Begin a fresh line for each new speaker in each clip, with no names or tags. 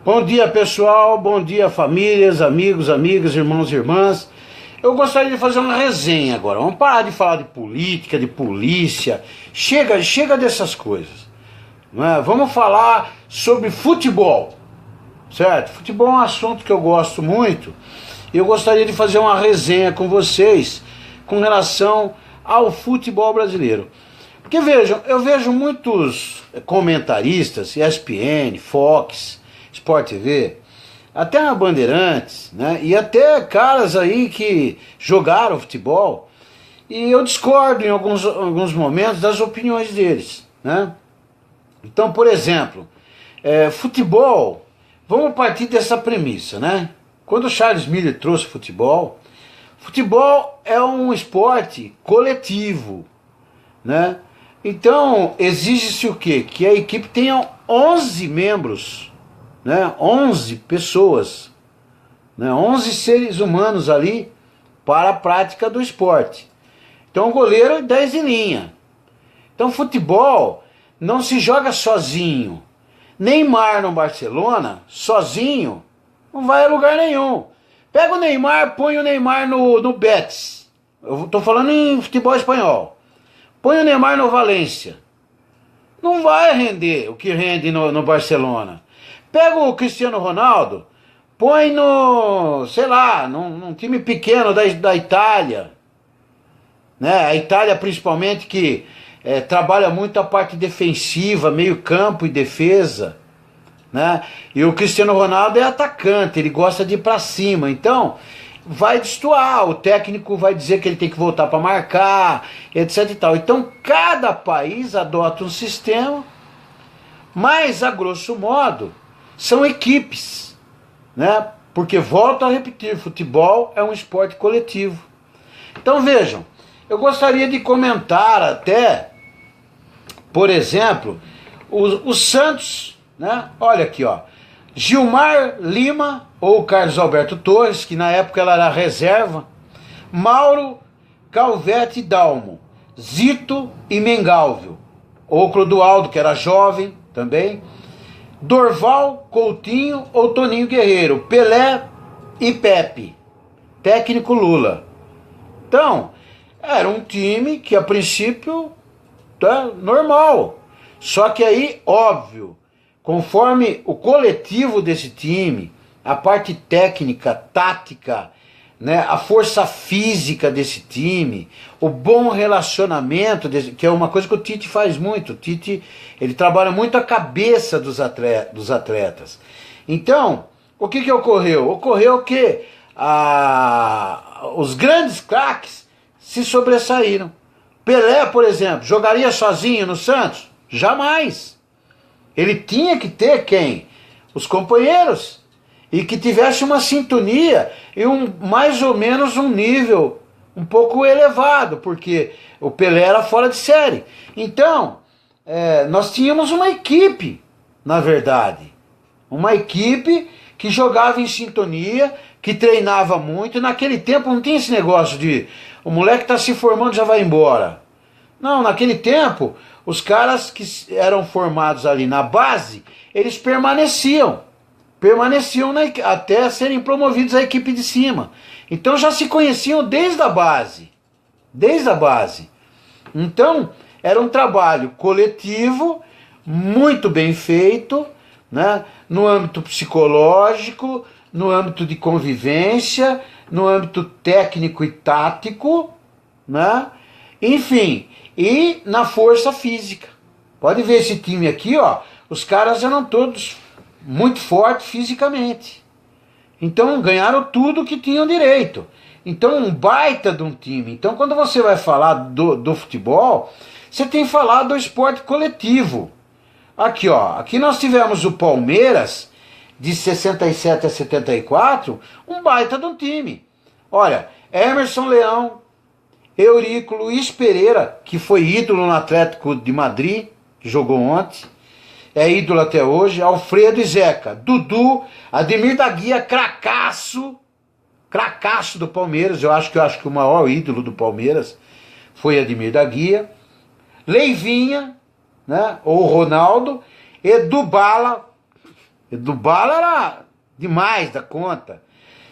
Bom dia, pessoal, bom dia, famílias, amigos, amigas, irmãos e irmãs. Eu gostaria de fazer uma resenha agora. Vamos parar de falar de política, de polícia. Chega dessas coisas, não é? Vamos falar sobre futebol, certo? Futebol é um assunto que eu gosto muito. E eu gostaria de fazer uma resenha com vocês com relação ao futebol brasileiro. Porque vejam, eu vejo muitos comentaristas, ESPN, Fox, Sport TV, até a Bandeirantes, né? E até caras aí que jogaram futebol, e eu discordo em alguns momentos das opiniões deles, né? Então, por exemplo, futebol, vamos partir dessa premissa, né? Quando o Charles Miller trouxe futebol é um esporte coletivo, né? Então, exige-se o quê? Que a equipe tenha 11 membros, né? 11 pessoas, né? 11 seres humanos ali para a prática do esporte. Então, o goleiro é 10 de linha. Então, futebol não se joga sozinho. Neymar no Barcelona, sozinho, não vai a lugar nenhum. Pega o Neymar, põe o Neymar no Betis. Eu estou falando em futebol espanhol. Põe o Neymar no Valência. Não vai render o que rende no Barcelona. Pega o Cristiano Ronaldo, põe no, sei lá, num time pequeno da Itália. Né? A Itália principalmente que trabalha muito a parte defensiva, meio campo e defesa. Né? E o Cristiano Ronaldo é atacante, ele gosta de ir para cima. Então vai destoar, o técnico vai dizer que ele tem que voltar para marcar, etc e tal. Então cada país adota um sistema, mas a grosso modo são equipes, né? Porque volto a repetir, futebol é um esporte coletivo. Então vejam, eu gostaria de comentar até, por exemplo, o Santos, né? Olha aqui, ó, Gilmar Lima ou Carlos Alberto Torres, que na época ela era reserva, Mauro, Calvete Dalmo, Zito e Mengalvio, ou Clodoaldo, que era jovem também, Dorval, Coutinho ou Toninho Guerreiro, Pelé e Pepe, técnico Lula. Então, era um time que a princípio tá normal, só que aí, óbvio, conforme o coletivo desse time, a parte técnica, tática, né, a força física desse time, o bom relacionamento, que é uma coisa que o Tite faz muito. O Tite, ele trabalha muito a cabeça dos atletas. Então, o que ocorreu? Ocorreu que os grandes craques se sobressaíram. Pelé, por exemplo, jogaria sozinho no Santos? Jamais. Ele tinha que ter quem? Os companheiros. E que tivesse uma sintonia e mais ou menos um nível um pouco elevado, porque o Pelé era fora de série. Então, nós tínhamos uma equipe, na verdade. Uma equipe que jogava em sintonia, que treinava muito. E naquele tempo não tinha esse negócio de o moleque está se formando já vai embora. Não, naquele tempo, os caras que eram formados ali na base, eles permaneciam até serem promovidos à equipe de cima. Então já se conheciam desde a base. Então era um trabalho coletivo, muito bem feito, né? No âmbito psicológico, no âmbito de convivência, no âmbito técnico e tático, né? Enfim, e na força física. Pode ver esse time aqui, ó, os caras eram todos muito fortes fisicamente. Então ganharam tudo que tinham direito. Então um baita de um time. Então quando você vai falar do futebol, você tem que falar do esporte coletivo. Aqui, ó, aqui nós tivemos o Palmeiras de 67 a 74, um baita de um time. Olha, Emerson Leão, Eurico, Luiz Pereira, que foi ídolo no Atlético de Madrid, que jogou ontem, é ídolo até hoje, Alfredo e Zeca, Dudu, Ademir da Guia, cracaço do Palmeiras, eu acho que o maior ídolo do Palmeiras foi Ademir da Guia, Leivinha, né, ou Ronaldo, Edu Bala, Do Bala era demais da conta.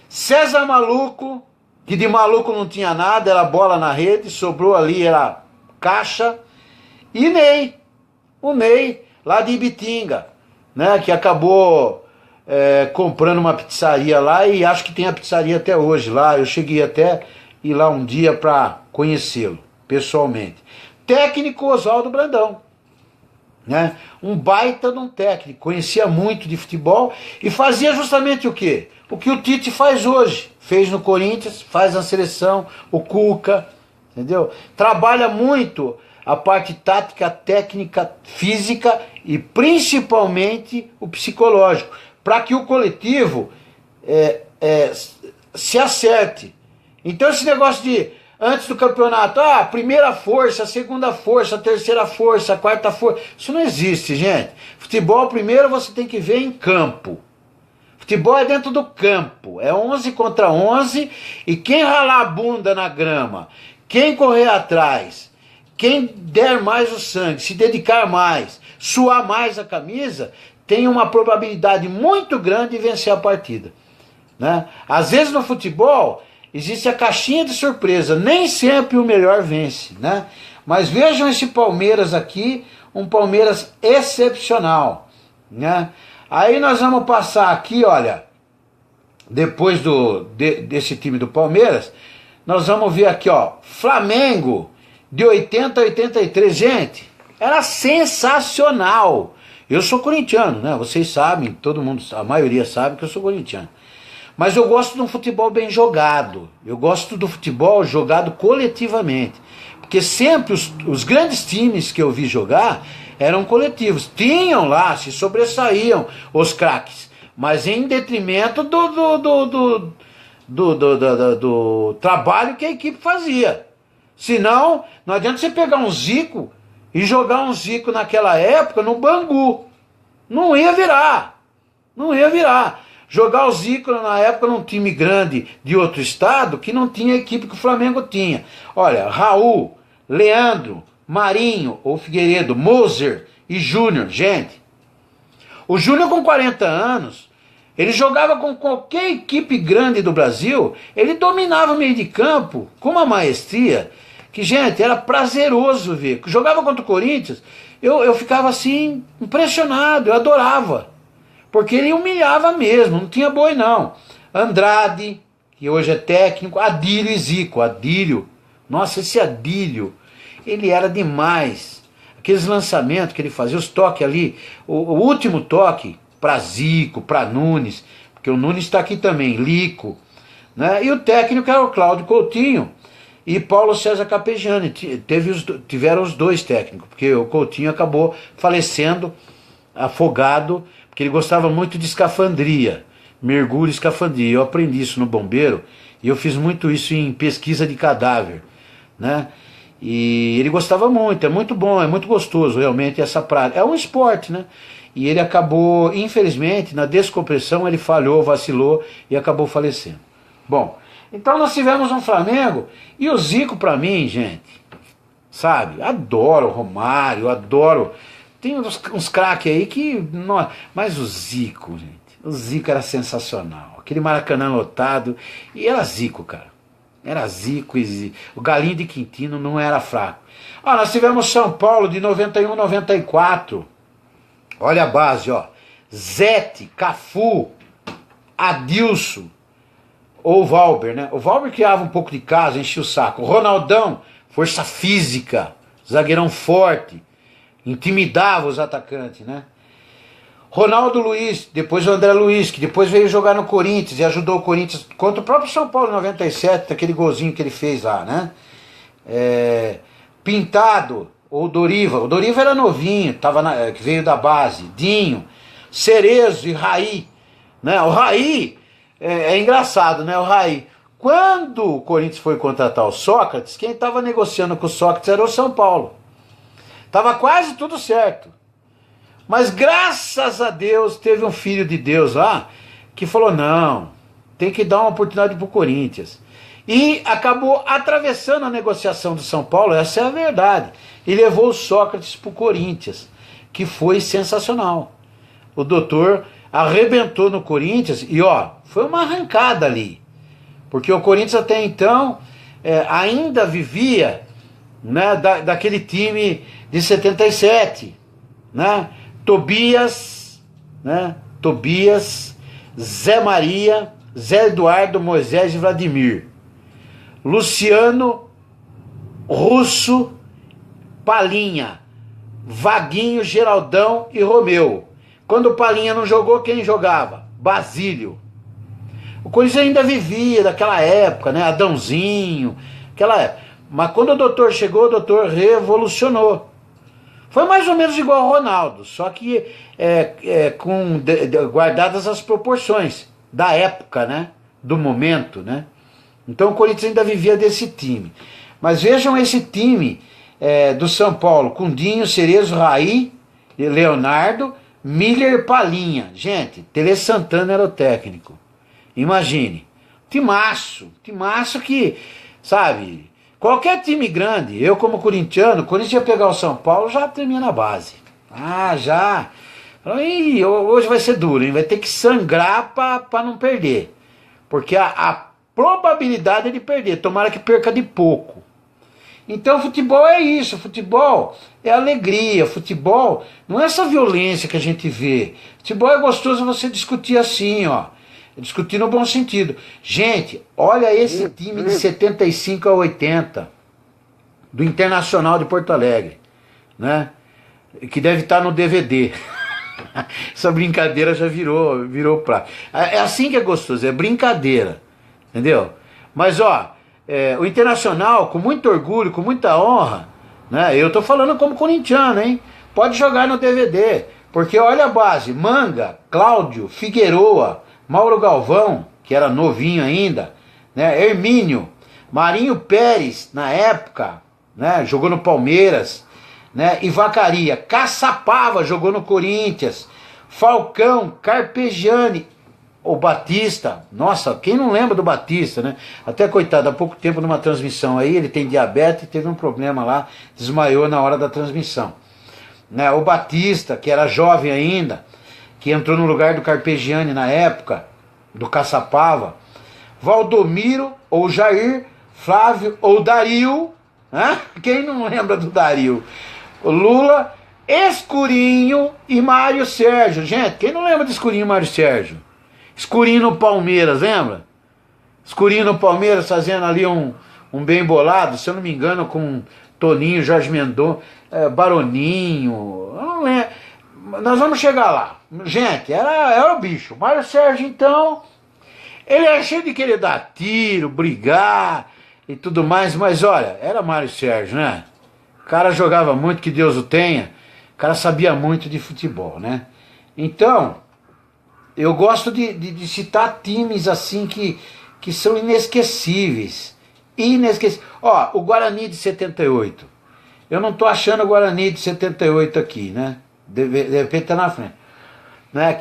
César Maluco, que de maluco não tinha nada, era bola na rede, sobrou ali, era caixa. E Ney, o Ney, lá de Ibitinga, né, que acabou comprando uma pizzaria lá e acho que tem a pizzaria até hoje lá. Eu cheguei até ir lá um dia para conhecê-lo pessoalmente. Técnico Oswaldo Brandão, né? Um baita de um técnico, conhecia muito de futebol e fazia justamente o quê? O que o Tite faz hoje, fez no Corinthians, faz na seleção, o Cuca, entendeu? Trabalha muito a parte tática, técnica, física e principalmente o psicológico, para que o coletivo se acerte. Então esse negócio de antes do campeonato, primeira força, segunda força, terceira força, quarta força, isso não existe, gente. Futebol primeiro você tem que ver em campo. Futebol é dentro do campo, é 11 contra 11 e quem ralar a bunda na grama, quem correr atrás, quem der mais o sangue, se dedicar mais, suar mais a camisa, tem uma probabilidade muito grande de vencer a partida, né? Às vezes no futebol existe a caixinha de surpresa, nem sempre o melhor vence, né? Mas vejam esse Palmeiras aqui, um Palmeiras excepcional, né? Aí nós vamos passar aqui, olha, depois desse time do Palmeiras, nós vamos ver aqui, ó, Flamengo de 80 a 83, gente, era sensacional. Eu sou corintiano, né? Vocês sabem, todo mundo, a maioria sabe que eu sou corintiano. Mas eu gosto de um futebol bem jogado. Eu gosto do futebol jogado coletivamente. Porque sempre os grandes times que eu vi jogar eram coletivos. Tinham lá, se sobressaíam os craques. Mas em detrimento do trabalho que a equipe fazia. Senão, não adianta você pegar um Zico e jogar um Zico naquela época no Bangu. Não ia virar. Não ia virar. Jogar o Zico na época num time grande de outro estado que não tinha a equipe que o Flamengo tinha. Olha, Raul, Leandro, Marinho ou Figueiredo, Moser e Júnior, gente. O Júnior com 40 anos, ele jogava com qualquer equipe grande do Brasil, ele dominava o meio de campo com uma maestria que, gente, era prazeroso ver. Jogava contra o Corinthians, eu ficava assim, impressionado, eu adorava. Porque ele humilhava mesmo, não tinha boi não. Andrade, que hoje é técnico, Adílio e Zico. Adílio, nossa, esse Adílio, ele era demais. Aqueles lançamentos que ele fazia, os toques ali, o último toque para Zico, para Nunes, porque o Nunes está aqui também, Lico, né? E o técnico era o Cláudio Coutinho e Paulo César Capejani. Tiveram os dois técnicos, porque o Coutinho acabou falecendo, afogado, porque ele gostava muito de escafandria, mergulho e escafandria. Eu aprendi isso no bombeiro e eu fiz muito isso em pesquisa de cadáver, né? E ele gostava muito, é muito bom, é muito gostoso realmente essa prática. É um esporte, né? E ele acabou, infelizmente, na descompressão ele falhou, vacilou e acabou falecendo. Bom, então nós tivemos um Flamengo e o Zico pra mim, gente, sabe? Adoro o Romário, adoro... Tem uns craques aí que... Mas o Zico, gente, o Zico era sensacional. Aquele Maracanã lotado. E era Zico, cara. Era Zico e Zico. O Galinho de Quintino não era fraco. Nós tivemos São Paulo de 91 a 94. Olha a base, ó. Zete, Cafu, Adilson, ou Valber, né? O Valber criava um pouco de casa, enchia o saco. O Ronaldão, força física, zagueirão forte. Intimidava os atacantes, né? Ronaldo Luiz, depois o André Luiz, que depois veio jogar no Corinthians e ajudou o Corinthians contra o próprio São Paulo em 97, aquele golzinho que ele fez lá, né? Pintado, ou Doriva. O Doriva era novinho, que veio da base. Dinho, Cerezo e Raí, né? O Raí é engraçado, né? O Raí. Quando o Corinthians foi contratar o Sócrates, quem estava negociando com o Sócrates era o São Paulo. Tava quase tudo certo. Mas graças a Deus teve um filho de Deus lá que falou, não, tem que dar uma oportunidade pro Corinthians. E acabou atravessando a negociação do São Paulo, essa é a verdade. E levou o Sócrates pro Corinthians, que foi sensacional. O doutor arrebentou no Corinthians e ó, foi uma arrancada ali, porque o Corinthians até então ainda vivia, né, daquele time de 77, né? Tobias, né? Tobias, Zé Maria, Zé Eduardo, Moisés e Vladimir, Luciano, Russo, Palinha, Vaguinho, Geraldão e Romeu. Quando o Palinha não jogou, quem jogava? Basílio. O Corinthians ainda vivia daquela época, né? Adãozinho, aquela época. Mas quando o doutor chegou, o doutor revolucionou. Foi mais ou menos igual ao Ronaldo, só que guardadas as proporções da época, né? Do momento, né? Então o Corinthians ainda vivia desse time. Mas vejam esse time do São Paulo, com Dinho, Cerezo, Raí, Leonardo, Miller, Palinha. Gente, Tele Santana era o técnico. Imagine. Timaço que, sabe, qualquer time grande, eu como corintiano, o Corinthians ia pegar o São Paulo, já tremia na base. Já. Ih, hoje vai ser duro, hein? Vai ter que sangrar para não perder. Porque a probabilidade é de perder, tomara que perca de pouco. Então futebol é isso, futebol é alegria, futebol não é essa violência que a gente vê. Futebol é gostoso você discutir assim, ó. Discutir no bom sentido. Gente, olha esse time de 75 a 80 do Internacional de Porto Alegre, né? Que deve estar no DVD. Essa brincadeira já virou prato. É assim que é gostoso, é brincadeira, entendeu? Mas ó, o Internacional, com muito orgulho, com muita honra, né? Eu tô falando como corintiano, hein? Pode jogar no DVD, porque olha a base: Manga, Cláudio, Figueroa, Mauro Galvão, que era novinho ainda, né? Hermínio, Marinho Pérez, na época, né? Jogou no Palmeiras, né? Ivacaria, Caçapava, jogou no Corinthians, Falcão, Carpegiani, o Batista. Nossa, quem não lembra do Batista, né? Até coitado, há pouco tempo numa transmissão aí, ele tem diabetes e teve um problema lá, desmaiou na hora da transmissão, né? O Batista, que era jovem ainda, que entrou no lugar do Carpegiani na época, do Caçapava, Valdomiro, ou Jair, Flávio, ou Dario, né? Quem não lembra do Dario? O Lula, Escurinho e Mário Sérgio. Gente, quem não lembra de Escurinho e Mário Sérgio? Escurinho no Palmeiras, lembra? Escurinho no Palmeiras fazendo ali um bem bolado, se eu não me engano, com Toninho, Jorge Mendonça, Baroninho, eu não lembro. Nós vamos chegar lá. Gente, era o bicho. Mário Sérgio, então, ele era cheio de querer dar tiro, brigar e tudo mais, mas olha, era Mário Sérgio, né? O cara jogava muito, que Deus o tenha. O cara sabia muito de futebol, né? Então, eu gosto de citar times assim que são inesquecíveis. Inesquecíveis. Ó, o Guarani de 78. Eu não tô achando o Guarani de 78 aqui, né? De repente tá na frente, né?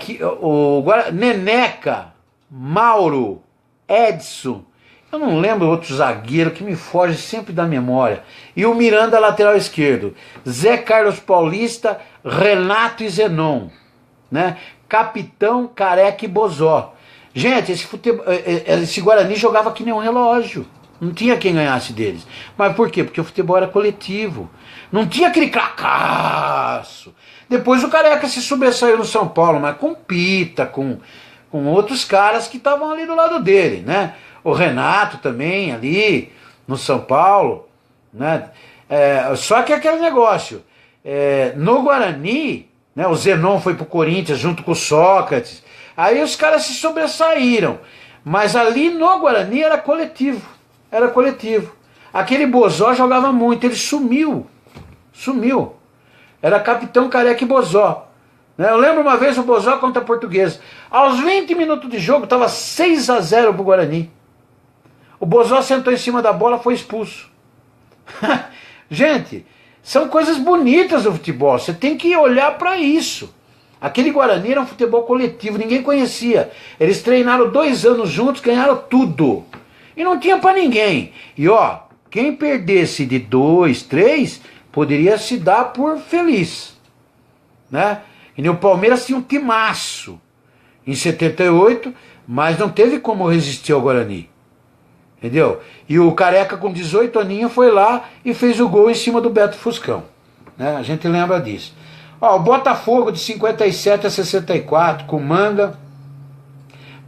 Neneca, Mauro, Edson, eu não lembro outro zagueiro que me foge sempre da memória, e o Miranda, lateral esquerdo, Zé Carlos Paulista, Renato e Zenon, né? Capitão, Careca e Bozó. Gente, esse Guarani jogava que nem um relógio. Não tinha quem ganhasse deles. Mas por quê? Porque o futebol era coletivo. Não tinha aquele cracaço. Depois o Careca se sobressaiu no São Paulo, mas com Pita, com outros caras que estavam ali do lado dele, né? O Renato também ali no São Paulo, né? Só que aquele negócio, no Guarani, né? O Zenon foi pro Corinthians junto com o Sócrates. Aí os caras se sobressaíram. Mas ali no Guarani era coletivo. Era coletivo. Aquele Bozó jogava muito, ele sumiu. Era capitão, Careca e Bozó. Eu lembro uma vez o Bozó contra a Portuguesa. Aos 20 minutos de jogo, estava 6-0 pro Guarani. O Bozó sentou em cima da bola, foi expulso. Gente, são coisas bonitas do futebol. Você tem que olhar para isso. Aquele Guarani era um futebol coletivo, ninguém conhecia. Eles treinaram 2 anos juntos, ganharam tudo. E não tinha para ninguém. E ó, quem perdesse de 2, 3, poderia se dar por feliz, né? E o Palmeiras tinha um timaço. em 78, mas não teve como resistir ao Guarani. Entendeu? E o Careca com 18 aninhos foi lá e fez o gol em cima do Beto Fuscão. Né? A gente lembra disso. Ó, o Botafogo de 57 a 64, com Manga,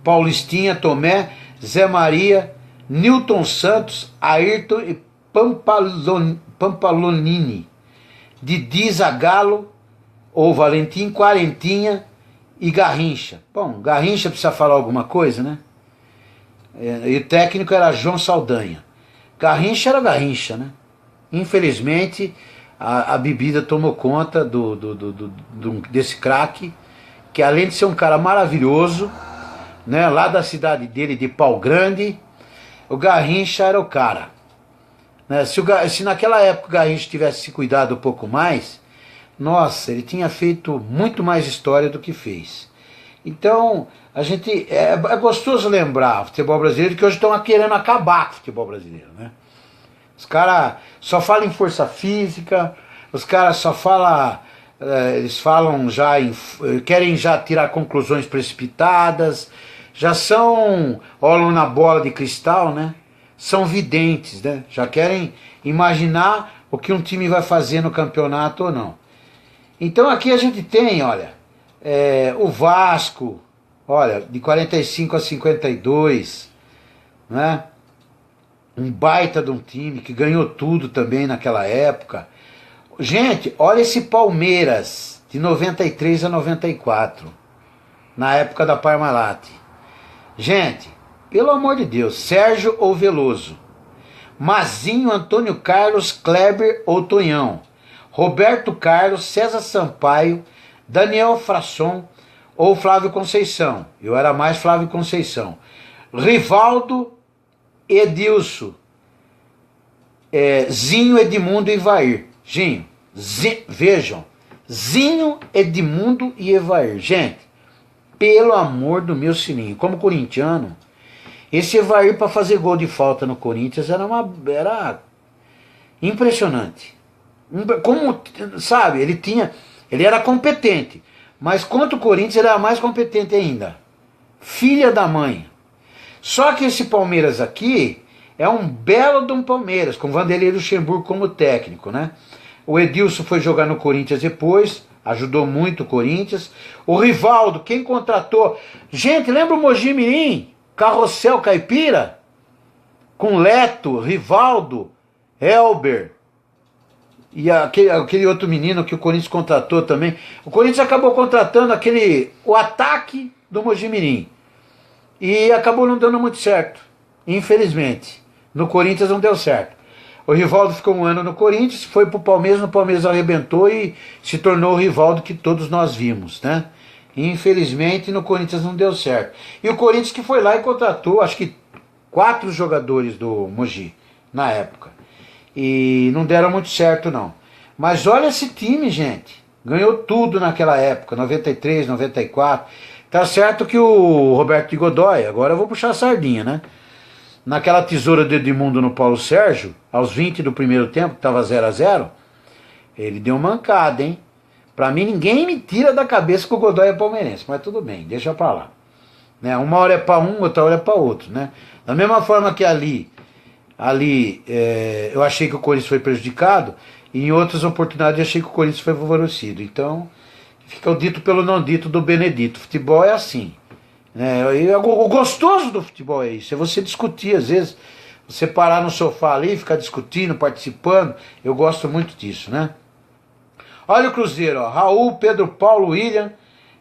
Paulistinha, Tomé, Zé Maria, Nilton Santos, Ayrton e Pampalonini, Didi, Zagallo, ou Valentim, Quarentinha e Garrincha. Bom, Garrincha precisa falar alguma coisa, né? E o técnico era João Saldanha. Garrincha era Garrincha, né? Infelizmente, a bebida tomou conta desse craque, que além de ser um cara maravilhoso, né, lá da cidade dele, de Pau Grande, o Garrincha era o cara. Né? Se naquela época o Garrincha tivesse se cuidado um pouco mais, nossa, ele tinha feito muito mais história do que fez. Então, a gente é gostoso lembrar o futebol brasileiro, que hoje estão querendo acabar com o futebol brasileiro, né? Os caras só falam em força física, os caras só falam, eles falam querem já tirar conclusões precipitadas, já olham na bola de cristal, né? São videntes, né? Já querem imaginar o que um time vai fazer no campeonato ou não. Então aqui a gente tem, olha, o Vasco, olha, de 45 a 52, né? Um baita de um time que ganhou tudo também naquela época. Gente, olha esse Palmeiras, de 93 a 94, na época da Parmalat. Gente, pelo amor de Deus, Sérgio ou Veloso, Mazinho, Antônio Carlos, Kleber ou Tonhão, Roberto Carlos, César Sampaio, Daniel Frasson ou Flávio Conceição. Eu era mais Flávio Conceição. Rivaldo, Edilson, Zinho, Edmundo e Ivair. Vejam, Zinho, Edmundo e Ivair. Gente, pelo amor do meu sininho, como corintiano, esse Ivair para fazer gol de falta no Corinthians era impressionante. Como, sabe, ele era competente, mas contra o Corinthians ele era mais competente ainda. Filha da mãe. Só que esse Palmeiras aqui é um belo de um Palmeiras, com Vanderlei Luxemburgo como técnico, né? O Edilson foi jogar no Corinthians depois, ajudou muito o Corinthians. O Rivaldo, quem contratou? Gente, lembra o Mogi Mirim? Carrossel Caipira? Com Leto, Rivaldo, Elber e aquele outro menino que o Corinthians contratou também. O Corinthians acabou contratando o ataque do Mogi Mirim. E acabou não dando muito certo, infelizmente. No Corinthians não deu certo. O Rivaldo ficou um ano no Corinthians, foi pro Palmeiras, no Palmeiras arrebentou e se tornou o Rivaldo que todos nós vimos, né? Infelizmente no Corinthians não deu certo. E o Corinthians que foi lá e contratou, acho que 4 jogadores do Mogi, na época. E não deram muito certo não. Mas olha esse time, gente. Ganhou tudo naquela época, 93, 94. Tá certo que o Roberto de Godoy, agora eu vou puxar a sardinha, né? Naquela tesoura de Edmundo no Paulo Sérgio, aos 20 do primeiro tempo, que tava 0-0, ele deu uma mancada, hein? Pra mim ninguém me tira da cabeça que o Godoy é palmeirense, mas tudo bem, deixa pra lá. Né? Uma hora é pra um, outra hora é pra outro, né? Da mesma forma que ali eu achei que o Corinthians foi prejudicado, e em outras oportunidades eu achei que o Corinthians foi favorecido. Então, fica o dito pelo não dito do Benedito. Futebol é assim. O gostoso do futebol é isso, é você discutir, às vezes, você parar no sofá ali, ficar discutindo, participando. Eu gosto muito disso, né? Olha o Cruzeiro, ó, Raul, Pedro Paulo, William,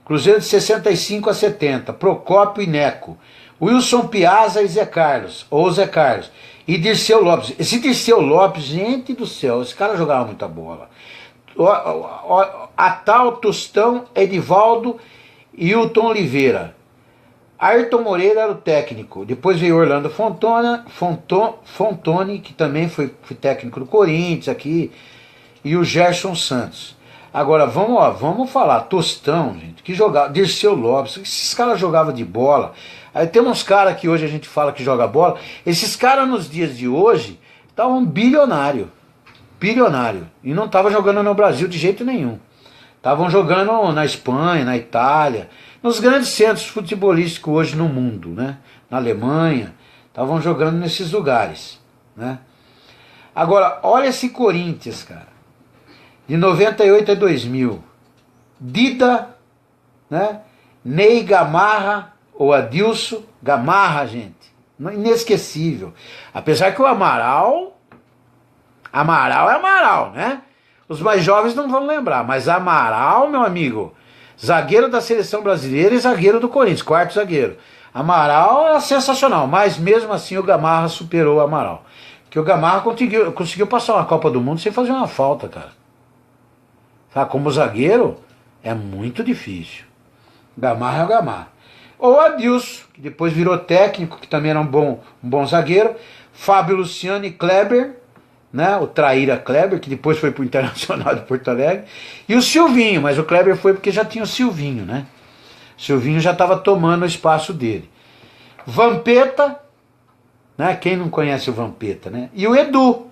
Cruzeiro de 65 a 70, Procópio e Neco, Wilson Piazza e Zé Carlos, e Dirceu Lopes. Esse Dirceu Lopes, gente do céu, esse cara jogava muita bola. Atal, Tostão, Edivaldo e Hilton Oliveira. Ayrton Moreira era o técnico. Depois veio Orlando Fontone, que também foi técnico do Corinthians aqui, e o Gerson Santos. Agora vamos falar, Tostão, gente, que jogava, Dirceu Lopes, esses caras jogavam de bola. Aí tem uns caras que hoje a gente fala que joga bola, esses caras nos dias de hoje estavam bilionário, e não estavam jogando no Brasil de jeito nenhum. Estavam jogando na Espanha, na Itália, nos grandes centros futebolísticos hoje no mundo, né? Na Alemanha, estavam jogando nesses lugares, né? Agora, olha esse Corinthians, cara, de 98 a 2000, Dida, né? Ney Gamarra, ou Adilson Gamarra, gente, inesquecível. Apesar que o Amaral é Amaral, né? Os mais jovens não vão lembrar, mas Amaral, meu amigo, zagueiro da seleção brasileira e zagueiro do Corinthians, quarto zagueiro. Amaral era sensacional, mas mesmo assim o Gamarra superou o Amaral. Porque o Gamarra conseguiu passar uma Copa do Mundo sem fazer uma falta, cara. Sabe, como zagueiro, é muito difícil. Gamarra é o Gamarra. Ou Adilson, que depois virou técnico, que também era um bom zagueiro. Fábio Luciano e Kleber, né? O Traíra Kleber, que depois foi pro Internacional de Porto Alegre. E o Silvinho, mas o Kleber foi porque já tinha o Silvinho, né? O Silvinho já estava tomando o espaço dele. Vampeta, né? Quem não conhece o Vampeta, né? E o Edu,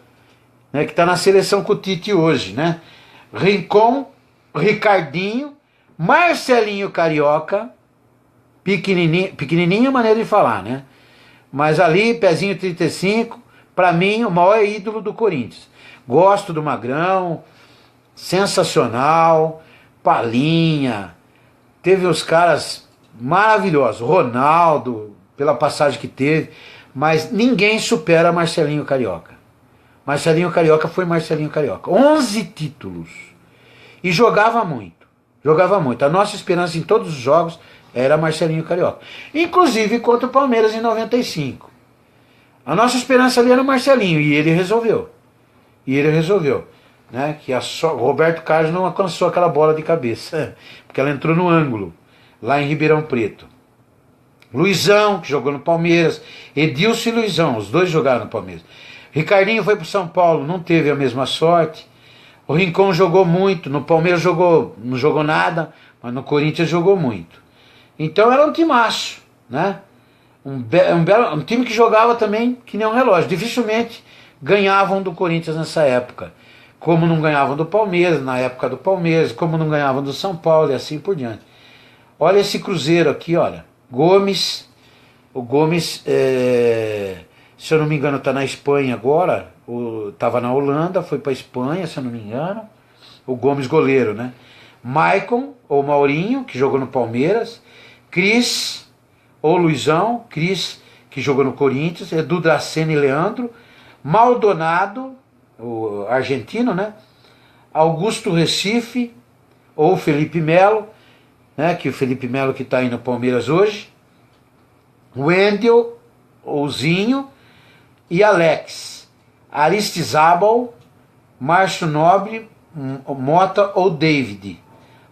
né? Que está na seleção com o Tite hoje, né? Rincon, Ricardinho, Marcelinho Carioca, pequenininho é maneira de falar, né? Mas ali, pezinho 35, para mim, o maior ídolo do Corinthians. Gosto do Magrão, sensacional, Palinha, teve os caras maravilhosos, Ronaldo, pela passagem que teve, mas ninguém supera Marcelinho Carioca. Marcelinho Carioca foi Marcelinho Carioca. 11 títulos. E jogava muito. Jogava muito. A nossa esperança em todos os jogos era Marcelinho Carioca. Inclusive contra o Palmeiras em 95. A nossa esperança ali era o Marcelinho. E ele resolveu. Né? Que o Roberto Carlos não alcançou aquela bola de cabeça. Porque ela entrou no ângulo. Lá em Ribeirão Preto. Luizão, que jogou no Palmeiras. Edilson e Luizão. Os dois jogaram no Palmeiras. Ricardinho foi para o São Paulo. Não teve a mesma sorte. O Rincon jogou muito. No Palmeiras não jogou nada. Mas no Corinthians jogou muito. Então era um timaço, né? Um time que jogava também que nem um relógio. Dificilmente ganhavam do Corinthians nessa época. Como não ganhavam do Palmeiras, na época do Palmeiras, como não ganhavam do São Paulo e assim por diante. Olha esse Cruzeiro aqui, olha. Gomes. O Gomes, se eu não me engano, está na Espanha agora. Estava na Holanda, foi para a Espanha, se eu não me engano. O Gomes goleiro, né? Maicon, ou Maurinho, que jogou no Palmeiras. Cris, ou Luizão, Cris, que jogou no Corinthians, Edu Dracena e Leandro, Maldonado, o argentino, né? Augusto Recife, ou Felipe Melo, né? Que o Felipe Melo que está aí no Palmeiras hoje, Wendel, Ouzinho e Alex, Aristizábal, Márcio Nobre, Mota ou David.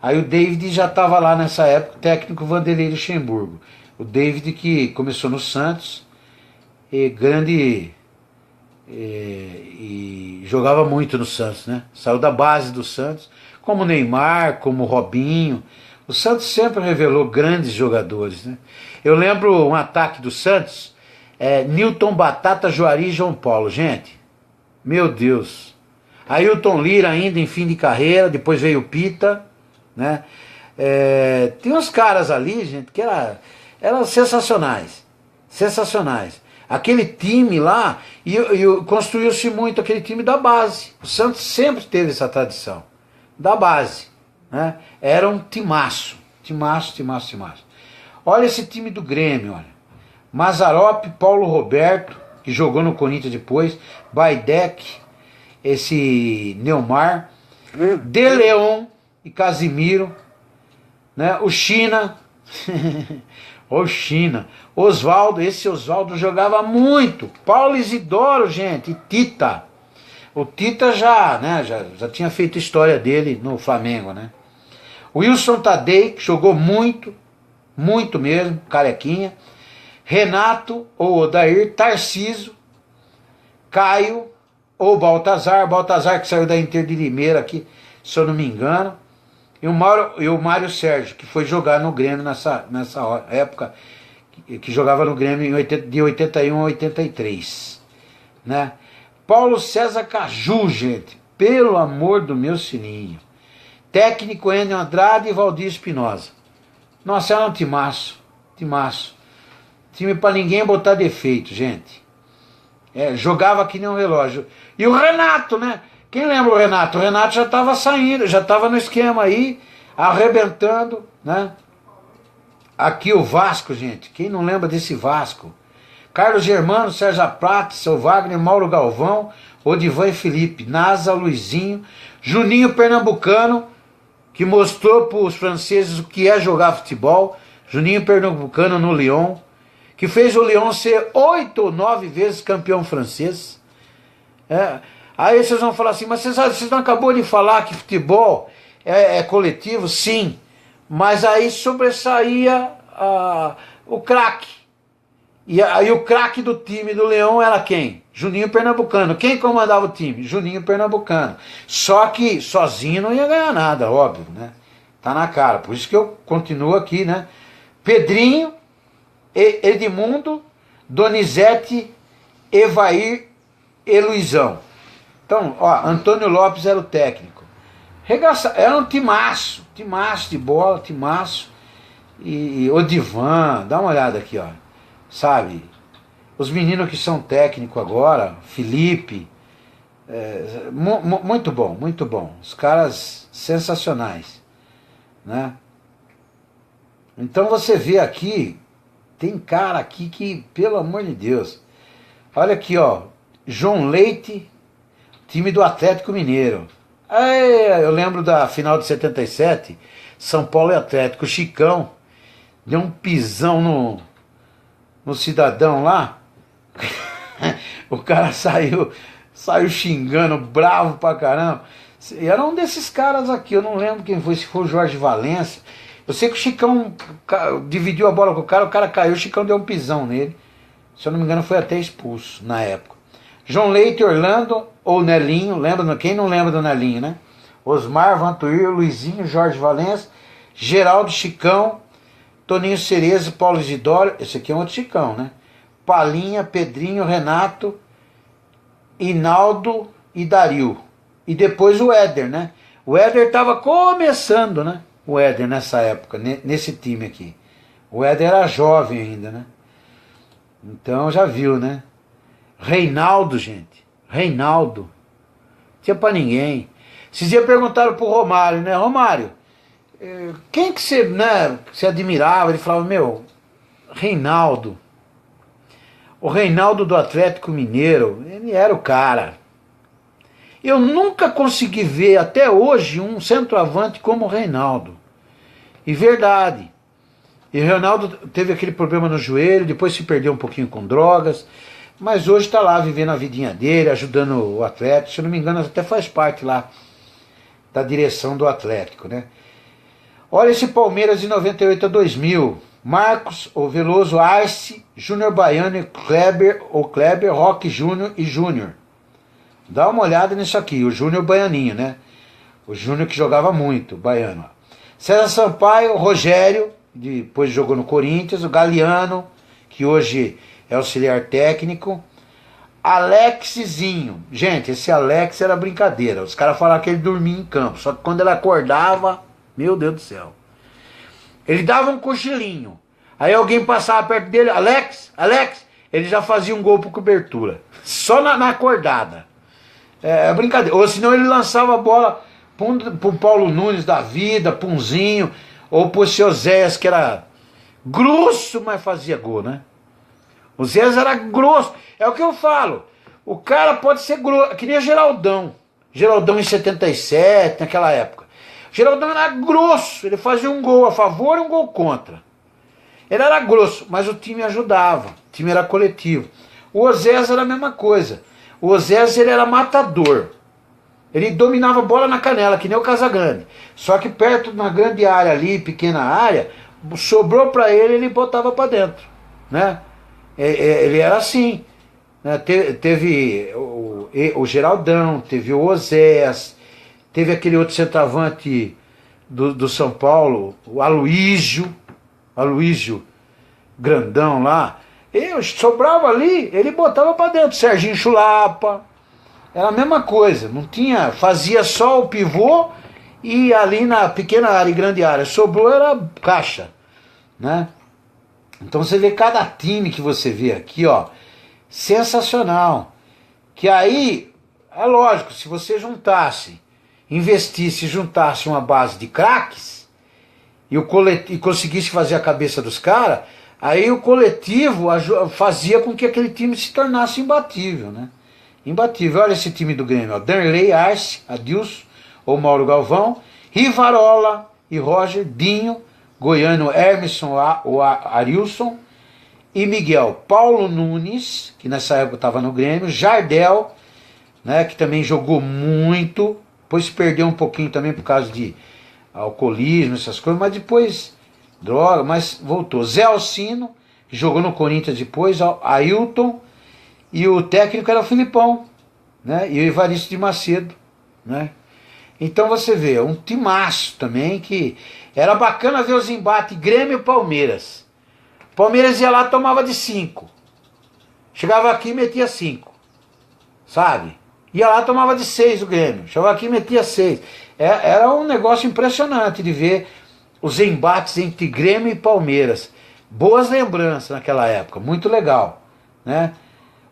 Aí o David já estava lá nessa época, técnico Vanderlei Luxemburgo. O David que começou no Santos, e jogava muito no Santos, né? Saiu da base do Santos, como Neymar, como Robinho. O Santos sempre revelou grandes jogadores, né? Eu lembro um ataque do Santos, Newton Batata, Juari e João Paulo. Gente, meu Deus. Ailton Lira ainda em fim de carreira, depois veio o Pita, né? Tem uns caras ali, gente, que eram sensacionais. Sensacionais. Aquele time lá, e construiu-se muito aquele time da base. O Santos sempre teve essa tradição. Da base. Né? Era um timaço. Timaço. Olha esse time do Grêmio, olha. Mazzaropi, Paulo Roberto, que jogou no Corinthians depois, Baidec, esse Neymar, De Leon e Casimiro, né? O China, o China, Oswaldo, esse Oswaldo jogava muito, Paulo Isidoro, gente, e Tita. O Tita já tinha feito história dele no Flamengo, né? Wilson Tadei, que jogou muito mesmo, carequinha. Renato ou Odair, Tarciso, Caio ou Baltazar que saiu da Inter de Limeira aqui, se eu não me engano, e o Mário Sérgio, que foi jogar no Grêmio nessa época, que jogava no Grêmio de 81 a 83, né? Paulo César Caju, gente, pelo amor do meu sininho. Técnico Enio Andrade e Valdir Espinosa. Nossa, era um timaço, timaço. Time pra ninguém botar defeito, gente. Jogava que nem um relógio. E o Renato, né? Quem lembra o Renato? O Renato já estava saindo, já estava no esquema aí, arrebentando, né? Aqui o Vasco, gente. Quem não lembra desse Vasco? Carlos Germano, Sérgio Prata, Seu Wagner, Mauro Galvão, Odivan e Felipe, Nasa, Luizinho, Juninho Pernambucano, que mostrou para os franceses o que é jogar futebol. Juninho Pernambucano no Lyon, que fez o Lyon ser 8 ou 9 vezes campeão francês. Aí vocês vão falar assim, mas vocês não acabou de falar que futebol é coletivo? Sim, mas aí sobressaía o craque. E aí o craque do time do Leão era quem? Juninho Pernambucano. Quem comandava o time? Juninho Pernambucano. Só que sozinho não ia ganhar nada, óbvio, né? Tá na cara, por isso que eu continuo aqui, né? Pedrinho, Edmundo, Donizete, Evair e Luizão. Então, ó, Antônio Lopes era o técnico. Era um timaço de bola, timaço. E Odivan, dá uma olhada aqui, ó. Sabe? Os meninos que são técnicos agora, Felipe, muito bom, muito bom. Os caras sensacionais, né? Então você vê aqui, tem cara aqui que, pelo amor de Deus, olha aqui, ó, João Leite, time do Atlético Mineiro. Eu lembro da final de 77, São Paulo e Atlético. O Chicão deu um pisão no cidadão lá. O cara saiu xingando, bravo pra caramba. Era um desses caras aqui, eu não lembro quem foi, se foi o Jorge Valença. Eu sei que o Chicão dividiu a bola com o cara caiu, o Chicão deu um pisão nele. Se eu não me engano, foi até expulso na época. João Leite, Orlando ou Nelinho, lembra? Quem não lembra do Nelinho, né? Osmar, Vantuir, Luizinho, Jorge Valença, Geraldo, Chicão, Toninho Cerezo, Paulo Isidoro, esse aqui é um outro Chicão, né? Palinha, Pedrinho, Renato, Hinaldo e Dario. E depois o Éder, né? O Éder estava começando, né? O Éder nessa época, nesse time aqui. O Éder era jovem ainda, né? Então já viu, né? Reinaldo, gente. Reinaldo. Tinha pra ninguém. Esses dias perguntaram pro Romário, né? Romário, quem que você, né, você admirava? Ele falava, Reinaldo. O Reinaldo do Atlético Mineiro, ele era o cara. Eu nunca consegui ver até hoje um centroavante como o Reinaldo. E verdade. E o Reinaldo teve aquele problema no joelho, depois se perdeu um pouquinho com drogas, mas hoje está lá vivendo a vidinha dele, ajudando o Atlético. Se eu não me engano, até faz parte lá da direção do Atlético, né? Olha esse Palmeiras de 98 a 2000. Marcos, o Veloso, Arce, Júnior Baiano, Kleber, Roque Júnior e Júnior. Dá uma olhada nisso aqui, o Júnior Baianinho, né? O Júnior que jogava muito, Baiano. César Sampaio, Rogério, depois jogou no Corinthians, o Galeano, que hoje é auxiliar técnico. Alexizinho. Gente, esse Alex era brincadeira. Os caras falavam que ele dormia em campo, só que quando ele acordava, meu Deus do céu. Ele dava um cochilinho. Aí alguém passava perto dele, Alex, ele já fazia um gol por cobertura. Só na acordada. É brincadeira. Ou senão ele lançava a bola pro Paulo Nunes da vida, Punzinho, ou pro seu Zéias, que era grosso, mas fazia gol, né? O Zéias era grosso. É o que eu falo. O cara pode ser grosso, que nem o Geraldão. Geraldão em 77, naquela época. Geraldão era grosso, ele fazia um gol a favor e um gol contra. Ele era grosso, mas o time ajudava, o time era coletivo. O Osés era a mesma coisa. O Osés, ele era matador. Ele dominava a bola na canela, que nem o Casagrande. Só que perto de uma grande área ali, pequena área, sobrou para ele, ele botava para dentro, né? Ele era assim, né? Teve o Geraldão, teve o Osés, teve aquele outro centroavante do São Paulo, o Aloísio grandão lá. Sobrava ali, ele botava para dentro. Serginho Chulapa, era a mesma coisa. Não tinha, fazia só o pivô e ali na pequena área e grande área sobrou era caixa. né? Então você vê cada time que você vê aqui, ó, sensacional. Que aí, é lógico, se você juntasse, investisse, juntasse uma base de craques e conseguisse fazer a cabeça dos caras, aí o coletivo fazia com que aquele time se tornasse imbatível, né? Imbatível. Olha esse time do Grêmio, ó. Danley, Arce, Adilson, ou Mauro Galvão, Rivarola e Roger, Dinho, Goiano, Emerson, o Arilson e Miguel. Paulo Nunes, que nessa época estava no Grêmio, Jardel, né, que também jogou muito, depois perdeu um pouquinho também por causa de alcoolismo, essas coisas, mas depois droga, mas voltou. Zé Alcino, que jogou no Corinthians depois, Ailton, e o técnico era o Filipão, né, e o Evaristo de Macedo, né. Então você vê, um timaço também, que era bacana ver os embates Grêmio e Palmeiras. Palmeiras ia lá, tomava de 5. Chegava aqui e metia 5. Sabe? Ia lá, tomava de 6 o Grêmio. Chegava aqui e metia 6. Era um negócio impressionante de ver os embates entre Grêmio e Palmeiras. Boas lembranças naquela época, muito legal, né?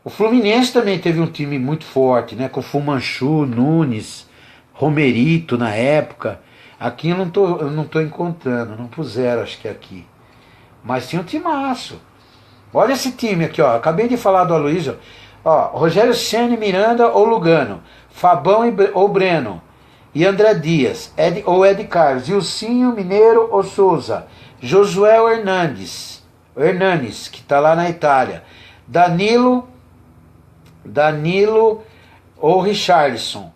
O Fluminense também teve um time muito forte, né? Com Fumanchu, Nunes, Romerito na época. Aqui eu não tô encontrando, não puseram, acho que é aqui. Mas tinha um timaço. Olha esse time aqui, ó. Acabei de falar do Aloysio. Ó, Rogério Ceni, Miranda ou Lugano, Fabão ou Breno, e André Dias, Ed Carlos, Ilcinho, Mineiro ou Souza, Josué Hernanes, que está lá na Itália, Danilo ou Richarlison,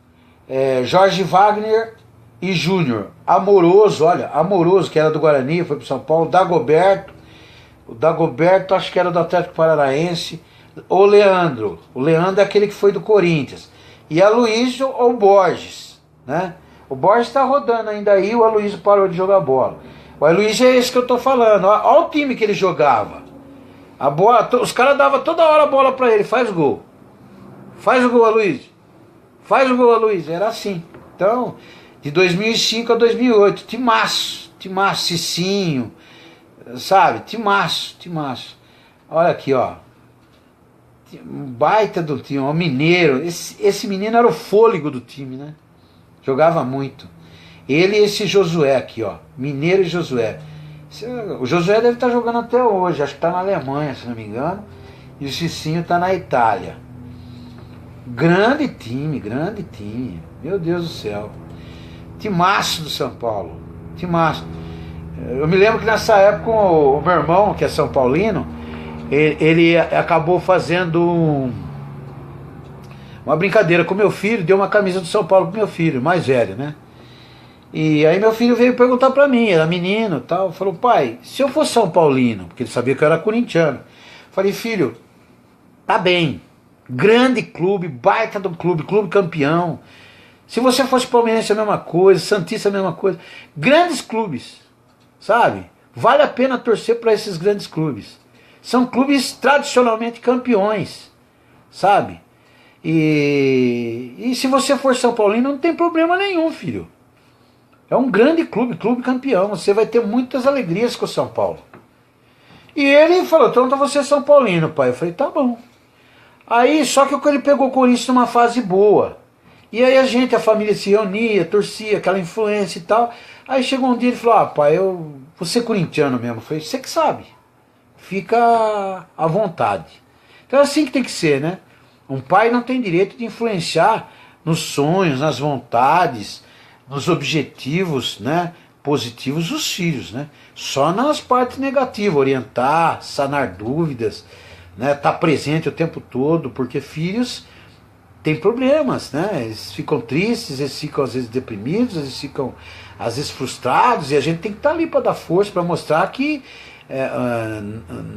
Jorge Wagner e Júnior, Amoroso, olha, Amoroso, que era do Guarani, foi para São Paulo, Dagoberto, o Dagoberto acho que era do Atlético Paranaense, o Leandro é aquele que foi do Corinthians, e Aloysio ou Borges, né? O Borges está rodando ainda aí, o Aloysio parou de jogar bola. O Aloysio é esse que eu estou falando, olha o time que ele jogava, a bola, os caras davam toda hora a bola para ele, faz o gol, Aloysio, faz o gol, Aloysio, era assim. Então, de 2005 a 2008, timaço, Cicinho, sabe, timaço. Olha aqui, ó, um baita do time, um mineiro, esse menino era o fôlego do time, né, jogava muito. Ele e esse Josué aqui, ó, Mineiro e Josué. O Josué deve estar jogando até hoje, acho que está na Alemanha, se não me engano, e o Cicinho está na Itália. Grande time, meu Deus do céu. Timaço do São Paulo, timaço. Eu me lembro que nessa época o meu irmão, que é São Paulino, ele acabou fazendo uma brincadeira com meu filho, deu uma camisa do São Paulo pro meu filho, mais velho, né? E aí meu filho veio perguntar pra mim, era menino e tal, falou, pai, se eu fosse São Paulino, porque ele sabia que eu era corintiano, falei, filho, tá bem, grande clube, baita do clube campeão. Se você fosse palmeirense é a mesma coisa, santista é a mesma coisa. Grandes clubes, sabe? Vale a pena torcer para esses grandes clubes. São clubes tradicionalmente campeões, sabe? E se você for São Paulino não tem problema nenhum, filho. É um grande clube campeão. Você vai ter muitas alegrias com o São Paulo. E ele falou, então você é São Paulino, pai. Eu falei, tá bom. Aí, só que ele pegou o Corinthians numa fase boa. E aí a família se reunia, torcia, aquela influência e tal. Aí chegou um dia e ele falou, pai, eu vou ser corintiano mesmo. Eu falei, você que sabe. Fica à vontade. Então é assim que tem que ser, né? Um pai não tem direito de influenciar nos sonhos, nas vontades, nos objetivos, né, positivos dos filhos, né? Só nas partes negativas, orientar, sanar dúvidas, né, tá presente o tempo todo, porque filhos têm problemas, né? Eles ficam tristes, eles ficam às vezes deprimidos, eles ficam às vezes frustrados, e a gente tem que estar ali para dar força, para mostrar que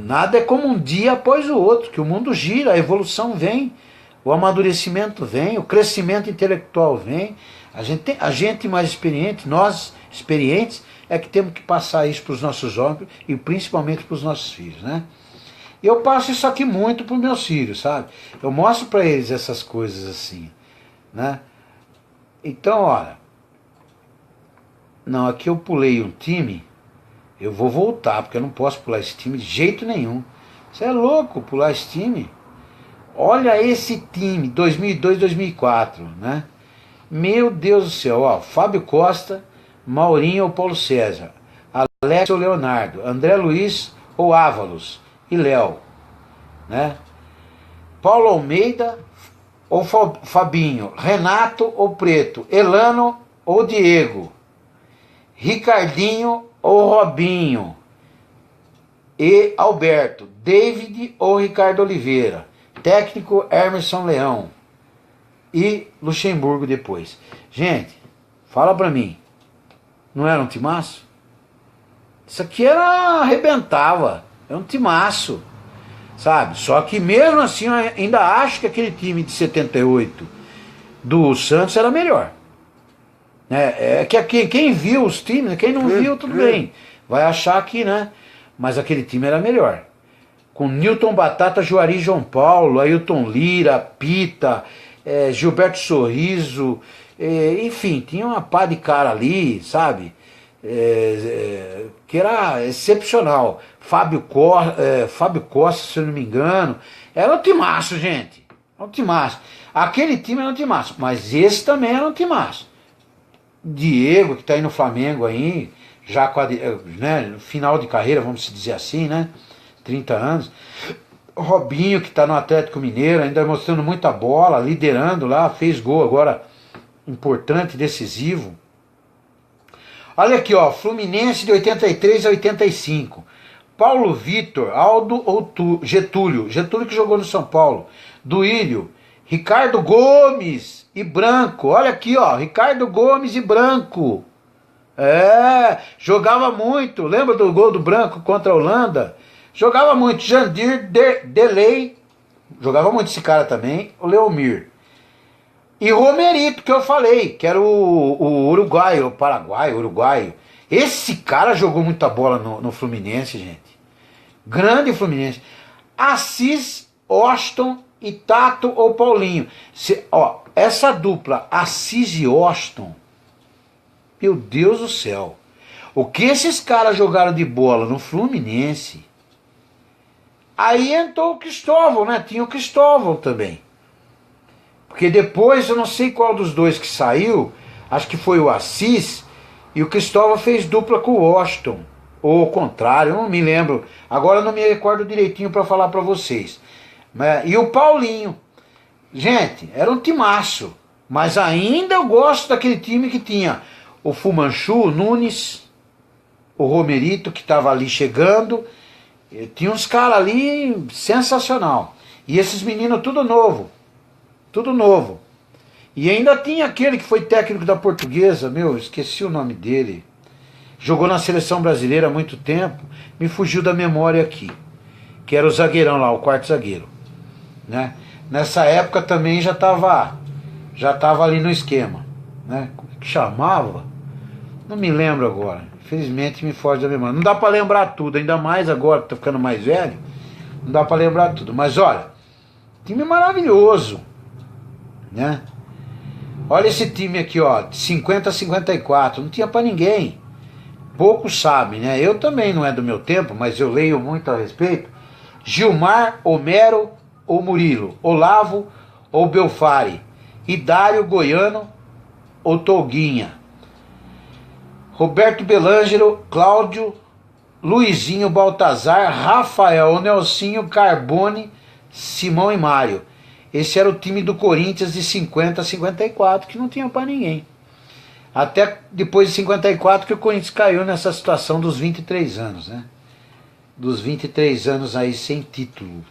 nada é como um dia após o outro, que o mundo gira, a evolução vem, o amadurecimento vem, o crescimento intelectual vem. A gente mais experiente, nós experientes, é que temos que passar isso para os nossos jovens e principalmente para os nossos filhos, né? E eu passo isso aqui muito para os meus filhos, sabe? Eu mostro para eles essas coisas assim, né? Então, olha, não, aqui eu pulei um time, Eu vou voltar, porque eu não posso pular esse time de jeito nenhum. Você é louco pular esse time? Olha esse time, 2002, 2004, né? Meu Deus do céu, ó, Fábio Costa, Maurinho ou Paulo César, Alex ou Leonardo, André Luiz ou Ávalos e Léo, né? Paulo Almeida ou Fabinho, Renato ou Preto, Elano ou Diego, Ricardinho ou Robinho e Alberto, David ou Ricardo Oliveira, técnico Emerson Leão e Luxemburgo depois. Gente, fala pra mim, não era um timaço? Isso aqui arrebentava, é um timaço, sabe? Só que mesmo assim eu ainda acho que aquele time de 78 do Santos era melhor. É que quem viu os times, quem não viu, tudo bem, vai achar que, né? Mas aquele time era melhor. Com Newton Batata, Juari João Paulo, Ailton Lira, Pita, Gilberto Sorriso, enfim, tinha uma pá de cara ali, sabe? Que era excepcional. Fábio Costa, se eu não me engano. Era um timaço, gente. Era um timaço. Aquele time era um timaço, mas esse também era um timaço. Diego, que está aí no Flamengo aí, já com né, final de carreira, vamos dizer assim, né? 30 anos. Robinho, que está no Atlético Mineiro, ainda mostrando muita bola, liderando lá, fez gol agora importante, decisivo. Olha aqui, ó, Fluminense de 83 a 85. Paulo Vitor, Aldo ou Getúlio que jogou no São Paulo. Duílio, Ricardo Gomes e Branco. Olha aqui, ó, Ricardo Gomes e Branco. Jogava muito. Lembra do gol do Branco contra a Holanda? Jogava muito. Jandir Delay, jogava muito esse cara também. O Leomir. E Romerito, que eu falei, que era o uruguaio, o paraguaio, uruguaio. Esse cara jogou muita bola no Fluminense, gente. Grande Fluminense. Assis, Austin e Tato ou Paulinho. Essa dupla, Assis e Austin, meu Deus do céu. O que esses caras jogaram de bola no Fluminense? Aí entrou o Cristóvão, né? Tinha o Cristóvão também. Porque depois, eu não sei qual dos dois que saiu, acho que foi o Assis, e o Cristóvão fez dupla com o Washington. Ou o contrário, eu não me lembro. Agora eu não me recordo direitinho para falar para vocês. E o Paulinho. Gente, era um timaço. Mas ainda eu gosto daquele time que tinha o Fumanchu, o Nunes, o Romerito, que estava ali chegando. Tinha uns caras ali sensacional. E esses meninos tudo novo. Tudo novo. E ainda tinha aquele que foi técnico da Portuguesa, esqueci o nome dele. Jogou na seleção brasileira há muito tempo, me fugiu da memória aqui. Que era o zagueirão lá, o quarto zagueiro. Né? Nessa época também já estava ali no esquema. Né? Como que chamava? Não me lembro agora. Infelizmente me foge da memória. Não dá para lembrar tudo, ainda mais agora que estou ficando mais velho. Não dá para lembrar tudo. Mas olha, time maravilhoso. Né? Olha esse time aqui, ó, de 50 a 54, não tinha para ninguém. Poucos sabem, né? Eu também não é do meu tempo, mas eu leio muito a respeito. Gilmar, Homero ou Murilo, Olavo ou Belfari, Hidário, Goiano ou Tolguinha, Roberto Belângelo, Cláudio, Luizinho, Baltazar, Rafael, Nelsinho, Carbone, Simão e Mário. Esse era o time do Corinthians de 50 a 54, que não tinha para ninguém. Até depois de 54 que o Corinthians caiu nessa situação dos 23 anos, né? Dos 23 anos aí sem título.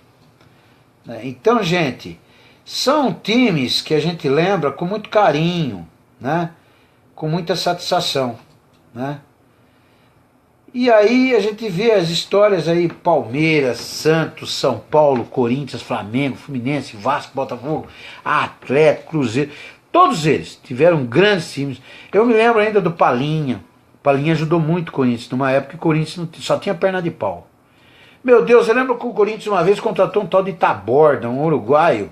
Então, gente, são times que a gente lembra com muito carinho, né? Com muita satisfação, né? E aí a gente vê as histórias aí, Palmeiras, Santos, São Paulo, Corinthians, Flamengo, Fluminense, Vasco, Botafogo, Atlético, Cruzeiro, todos eles tiveram grandes times. Eu me lembro ainda do Palinha. O Palinha ajudou muito o Corinthians, numa época que o Corinthians só tinha perna de pau. Meu Deus, eu lembro que o Corinthians uma vez contratou um tal de Taborda, um uruguaio.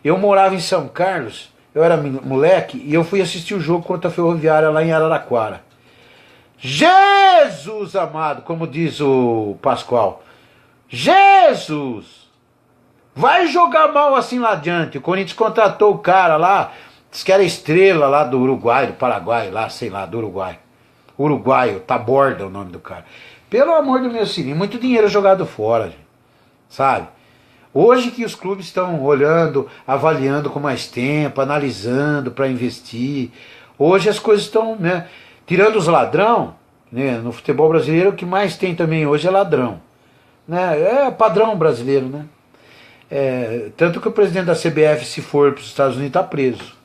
Eu morava em São Carlos, eu era moleque, e eu fui assistir o jogo contra a Ferroviária lá em Araraquara. Jesus amado, como diz o Pascoal. Jesus! Vai jogar mal assim lá adiante. O Corinthians contratou o cara lá, disse que era estrela lá do Uruguai, do Paraguai, lá, sei lá, do Uruguai. Uruguaio, Taborda o nome do cara. Pelo amor do meu Sininho, muito dinheiro jogado fora, gente, sabe? Hoje que os clubes estão olhando, avaliando com mais tempo, analisando para investir. Hoje as coisas estão, né, tirando os ladrão, né, no futebol brasileiro o que mais tem também hoje é ladrão, né, é padrão brasileiro, né? Tanto que o presidente da CBF, se for para os Estados Unidos, está preso.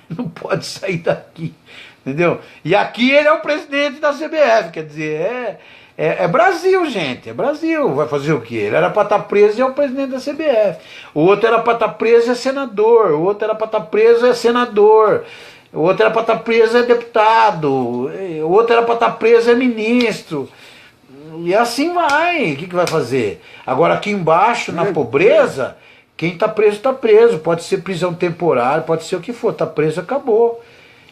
Não pode sair daqui, entendeu? E aqui ele é o presidente da CBF, quer dizer, é Brasil, gente, é Brasil. Vai fazer o quê? Ele era para estar preso e é o presidente da CBF. O outro era para estar preso e é senador. O outro era para estar preso e é senador. O outro era para estar preso e é deputado. O outro era para estar preso e é ministro. E assim vai. O que vai fazer? Agora aqui embaixo, na pobreza, quem está preso está preso. Pode ser prisão temporária, pode ser o que for. Está preso, acabou.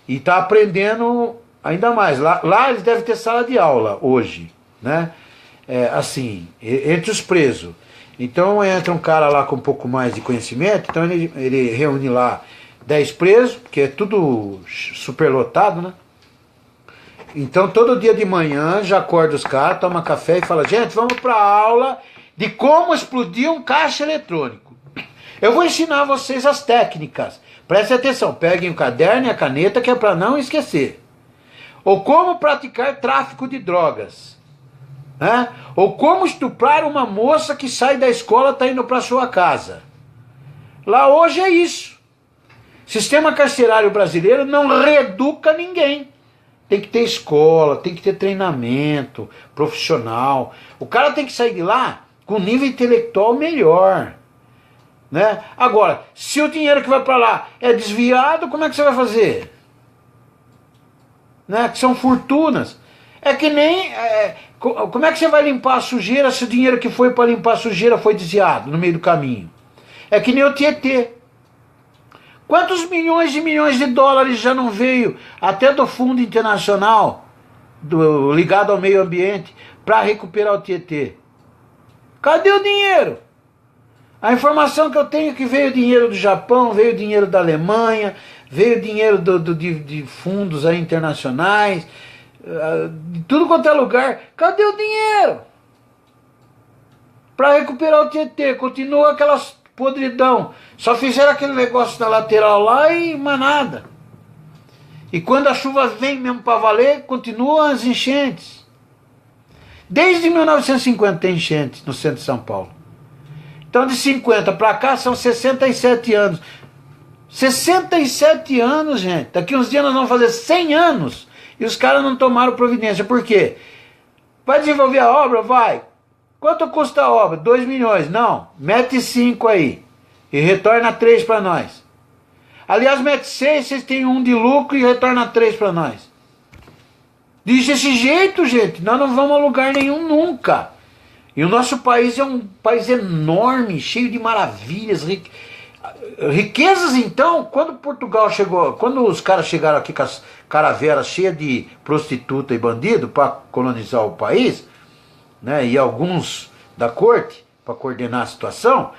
E está aprendendo ainda mais. Lá eles devem ter sala de aula hoje, né? Assim, entre os presos. Então entra um cara lá com um pouco mais de conhecimento, então ele reúne lá 10 presos, porque é tudo superlotado, né? Então todo dia de manhã já acorda os caras, toma café e fala: gente, vamos para a aula de como explodir um caixa eletrônico. Eu vou ensinar vocês as técnicas. Prestem atenção, peguem o caderno e a caneta, que é para não esquecer. Ou como praticar tráfico de drogas. Né? Ou como estuprar uma moça que sai da escola e está indo para sua casa. Lá hoje é isso. Sistema carcerário brasileiro não reeduca ninguém. Tem que ter escola, tem que ter treinamento profissional. O cara tem que sair de lá com nível intelectual melhor. Né? Agora, se o dinheiro que vai para lá é desviado, como é que você vai fazer? Né? Que são fortunas. É que nem... como é que você vai limpar a sujeira se o dinheiro que foi para limpar a sujeira foi desviado no meio do caminho? É que nem o Tietê. Quantos milhões e milhões de dólares já não veio até do Fundo Internacional ligado ao meio ambiente para recuperar o Tietê? Cadê o dinheiro? A informação que eu tenho é que veio dinheiro do Japão, veio dinheiro da Alemanha, veio dinheiro de fundos aí internacionais, de tudo quanto é lugar. Cadê o dinheiro? Para recuperar o Tietê, continua aquelas podridão. Só fizeram aquele negócio na lateral lá e mais nada. E quando a chuva vem mesmo para valer, continuam as enchentes. Desde 1950 tem enchentes no centro de São Paulo. Então de 50 para cá são 67 anos. 67 anos, gente. Daqui uns dias nós vamos fazer 100 anos. E os caras não tomaram providência. Por quê? Vai desenvolver a obra? Vai. Quanto custa a obra? 2 milhões. Não, mete 5 aí. E retorna 3 para nós. Aliás, mete 6, vocês têm 1 de lucro e retorna 3 para nós. Desse jeito, gente, nós não vamos a lugar nenhum nunca. E o nosso país é um país enorme, cheio de maravilhas, riquezas. Então, quando Portugal chegou, quando os caras chegaram aqui com as caravelas cheias de prostituta e bandido para colonizar o país, né, e alguns da corte para coordenar a situação,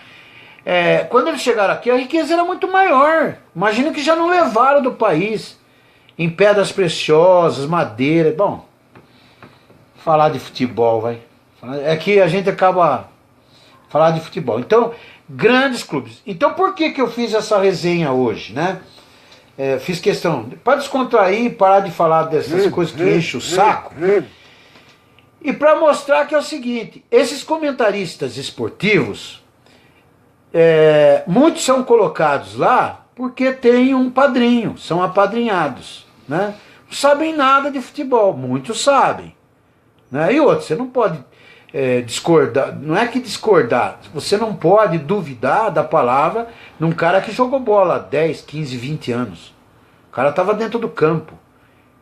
quando eles chegaram aqui a riqueza era muito maior. Imagina que já não levaram do país em pedras preciosas, madeira. Bom, falar de futebol, vai. É que a gente acaba falar de futebol. Então, grandes clubes. Então, por que eu fiz essa resenha hoje, né? Fiz questão para descontrair, parar de falar dessas coisas que enchem o saco. E para mostrar que é o seguinte: esses comentaristas esportivos, muitos são colocados lá porque tem um padrinho, são apadrinhados, né? Não sabem nada de futebol, muitos sabem, né? E outros, você não pode discordar, não é que discordar, você não pode duvidar da palavra de um cara que jogou bola há 10, 15, 20 anos. O cara estava dentro do campo,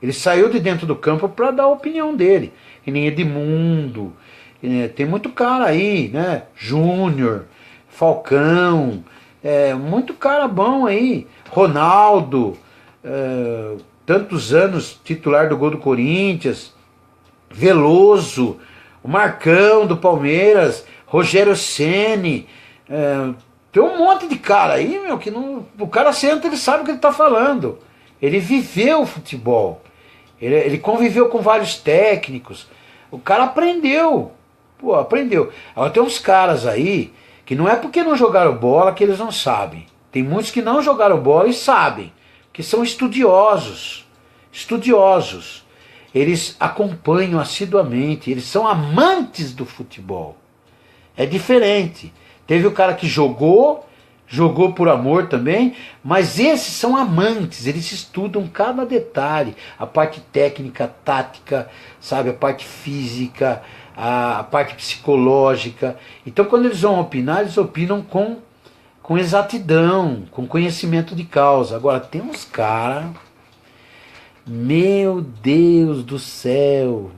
ele saiu de dentro do campo para dar a opinião dele. Que nem Edmundo, tem muito cara aí, né? Júnior, Falcão, muito cara bom aí, Ronaldo, tantos anos titular do gol do Corinthians, Veloso, o Marcão do Palmeiras, Rogério Ceni, tem um monte de cara aí, meu, que não, o cara senta, ele sabe o que ele está falando. Ele viveu o futebol, ele conviveu com vários técnicos, o cara aprendeu, pô, aprendeu. Agora tem uns caras aí que não é porque não jogaram bola que eles não sabem. Tem muitos que não jogaram bola e sabem, que são estudiosos. Eles acompanham assiduamente, eles são amantes do futebol. É diferente. Teve o cara que jogou por amor também, mas esses são amantes, eles estudam cada detalhe, a parte técnica, tática, sabe, a parte física, a parte psicológica. Então quando eles vão opinar, eles opinam com exatidão, com conhecimento de causa. Agora tem uns caras, meu Deus do céu,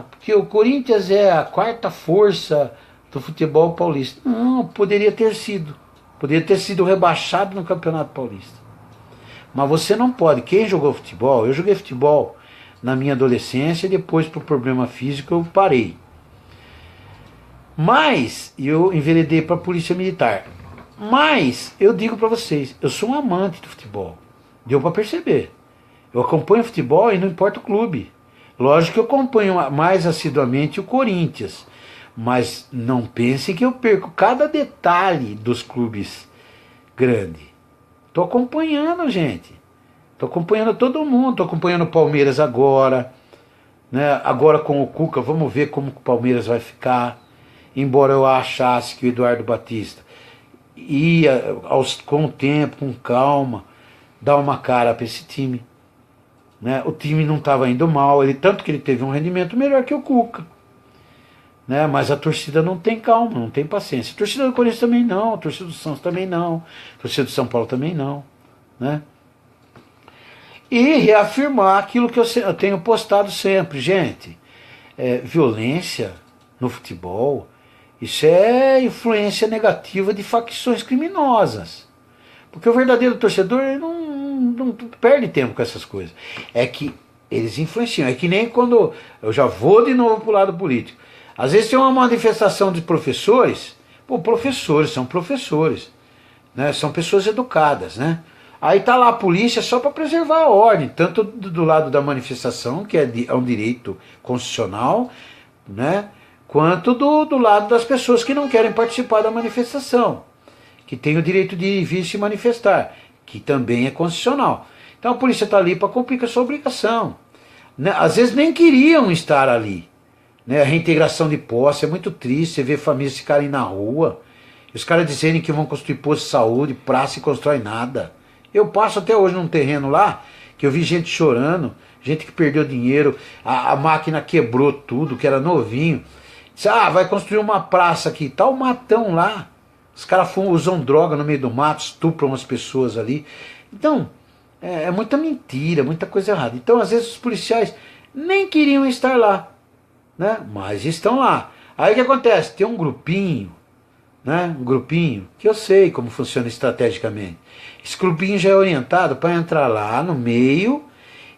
porque o Corinthians é a quarta força do futebol paulista. Não, poderia ter sido rebaixado no Campeonato Paulista. Mas você não pode. Quem jogou futebol, eu joguei futebol na minha adolescência e depois por problema físico eu parei. Mas eu enveredei para a Polícia Militar. Mas eu digo para vocês, eu sou um amante do futebol. Deu para perceber. Eu acompanho futebol e não importa o clube. Lógico que eu acompanho mais assiduamente o Corinthians. Mas não pense que eu perco cada detalhe dos clubes grandes. Estou acompanhando, gente. Estou acompanhando todo mundo. Estou acompanhando o Palmeiras agora. Né? Agora com o Cuca, vamos ver como o Palmeiras vai ficar. Embora eu achasse que o Eduardo Batista ia, com o tempo, com calma, dar uma cara para esse time. Né? O time não estava indo mal, tanto que ele teve um rendimento melhor que o Cuca. Né? Mas a torcida não tem calma, não tem paciência. A torcida do Corinthians também não, a torcida do Santos também não, a torcida do São Paulo também não. Né? E reafirmar aquilo que eu tenho postado sempre. Gente, violência no futebol, isso é influência negativa de facções criminosas. Porque o verdadeiro torcedor não perde tempo com essas coisas. É que eles influenciam. É que nem quando... Eu já vou de novo para o lado político. Às vezes tem uma manifestação de professores. Pô, professores, são professores. Né? São pessoas educadas. Né? Aí tá lá a polícia só para preservar a ordem. Tanto do lado da manifestação, que é um direito constitucional, né? Quanto do lado das pessoas que não querem participar da manifestação, que tem o direito de vir se manifestar, que também é constitucional. Então a polícia está ali para cumprir com a sua obrigação. Né? Às vezes nem queriam estar ali. Né? A reintegração de posse é muito triste, você vê famílias ficarem na rua, os caras dizerem que vão construir posto de saúde, praça e constrói nada. Eu passo até hoje num terreno lá, que eu vi gente chorando, gente que perdeu dinheiro, a máquina quebrou tudo, que era novinho. Disse, vai construir uma praça aqui, tá o matão lá. Os caras usam droga no meio do mato, estupram as pessoas ali. Então, é muita mentira, muita coisa errada. Então, às vezes, os policiais nem queriam estar lá, né? Mas estão lá. Aí o que acontece? Tem um grupinho, né? Um grupinho, que eu sei como funciona estrategicamente. Esse grupinho já é orientado para entrar lá no meio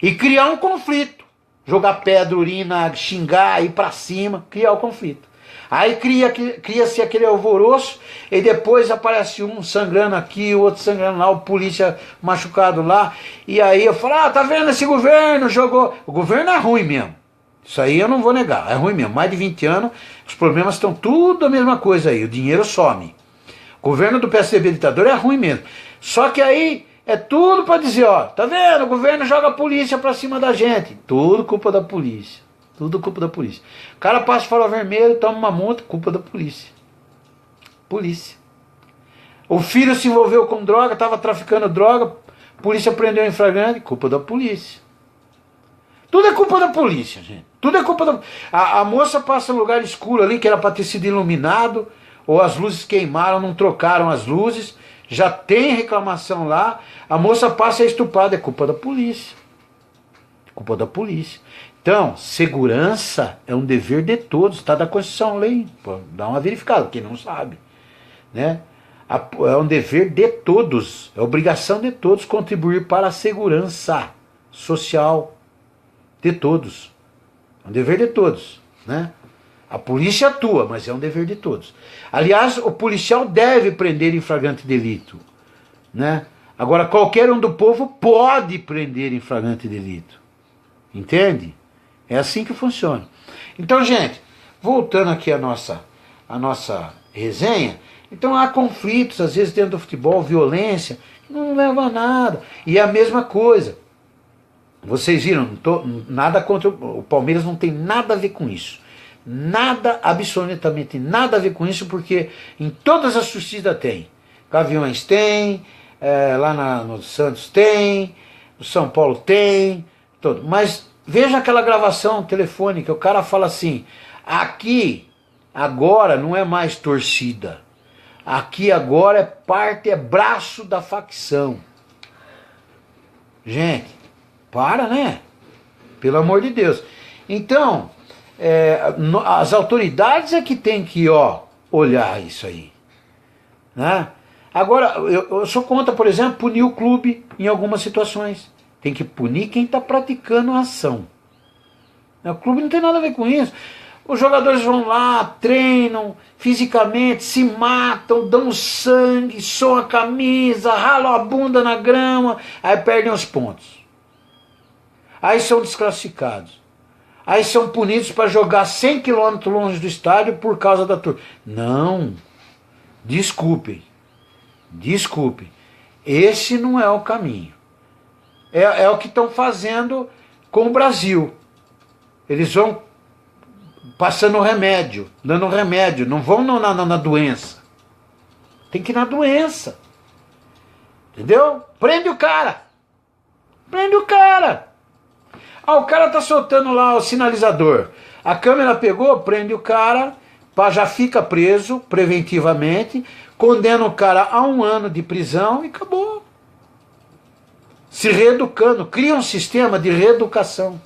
e criar um conflito. Jogar pedra, urina, xingar, ir para cima, criar o conflito. Aí cria-se aquele alvoroço e depois aparece um sangrando aqui, o outro sangrando lá, o polícia machucado lá. E aí eu falo, tá vendo, esse governo jogou... O governo é ruim mesmo. Isso aí eu não vou negar, é ruim mesmo. Mais de 20 anos, os problemas estão tudo a mesma coisa aí, o dinheiro some. O governo do PSDB ditador é ruim mesmo. Só que aí é tudo para dizer, tá vendo, o governo joga a polícia para cima da gente. Tudo culpa da polícia. Tudo culpa da polícia. O cara passa de farol vermelho, toma uma multa, culpa da polícia. Polícia. O filho se envolveu com droga, estava traficando droga, polícia prendeu em flagrante, culpa da polícia. Tudo é culpa da polícia, gente. Tudo é culpa da... A moça passa num lugar escuro ali, que era para ter sido iluminado, ou as luzes queimaram, não trocaram as luzes, já tem reclamação lá, a moça passa e é estuprada, é culpa da polícia. Culpa da polícia. Então, segurança é um dever de todos, está da Constituição, lei. Pô, dá uma verificada, quem não sabe. Né? É um dever de todos, é obrigação de todos contribuir para a segurança social de todos. É um dever de todos, né? A polícia atua, mas é um dever de todos. Aliás, o policial deve prender em flagrante delito, né? Agora, qualquer um do povo pode prender em flagrante delito. Entende? É assim que funciona. Então, gente, voltando aqui à nossa resenha, então há conflitos, às vezes dentro do futebol, violência, não leva a nada. E é a mesma coisa. Vocês viram, nada contra o Palmeiras, não tem nada a ver com isso. Nada, absolutamente nada a ver com isso, porque em todas as torcidas tem. Gaviões tem, lá no Santos tem, no São Paulo tem, todo. Mas veja aquela gravação telefônica, o cara fala assim, aqui agora não é mais torcida, aqui agora é braço da facção. Gente, para, né? Pelo amor de Deus. Então, as autoridades é que tem que olhar isso aí, né? Agora, eu sou contra, por exemplo, punir o clube em algumas situações. Tem que punir quem está praticando a ação. O clube não tem nada a ver com isso. Os jogadores vão lá, treinam fisicamente, se matam, dão sangue, suam a camisa, ralam a bunda na grama, aí perdem os pontos. Aí são desclassificados. Aí são punidos para jogar 100 km longe do estádio por causa da torcida. Não, desculpem. Esse não é o caminho. É o que estão fazendo com o Brasil. Eles vão passando remédio, dando remédio, não vão na doença. Tem que ir na doença. Entendeu? Prende o cara. O cara tá soltando lá o sinalizador. A câmera pegou, prende o cara, já fica preso preventivamente, condena o cara a 1 ano de prisão e acabou. Se reeducando, cria um sistema de reeducação.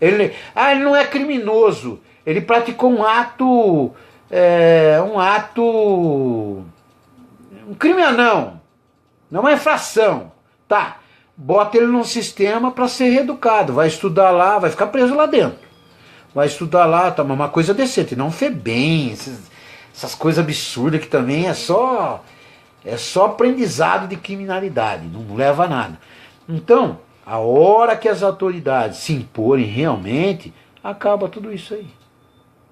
Ele não é criminoso, ele praticou um crime não é uma infração, tá? Bota ele num sistema para ser reeducado, vai estudar lá, vai ficar preso lá dentro, vai estudar lá, tomar uma coisa decente, não FEBEM, essas coisas absurdas que também é só aprendizado de criminalidade, não leva a nada. Então, a hora que as autoridades se imporem realmente, acaba tudo isso aí.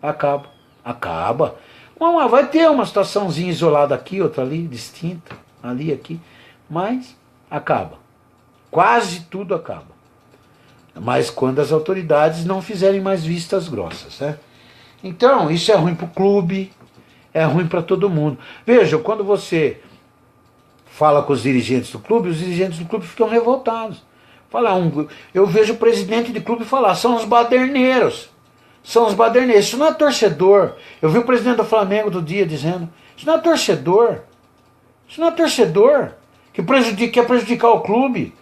Acaba. Vai ter uma situaçãozinha isolada aqui, outra ali, distinta, ali, aqui, mas acaba. Quase tudo acaba. Mas quando as autoridades não fizerem mais vistas grossas, né? Então, isso é ruim para o clube, é ruim para todo mundo. Veja, quando você fala com os dirigentes do clube, os dirigentes do clube ficam revoltados. Eu vejo o presidente de clube falar, são os baderneiros. Isso não é torcedor. Eu vi o presidente do Flamengo do dia dizendo, isso não é torcedor. Que quer prejudicar o clube.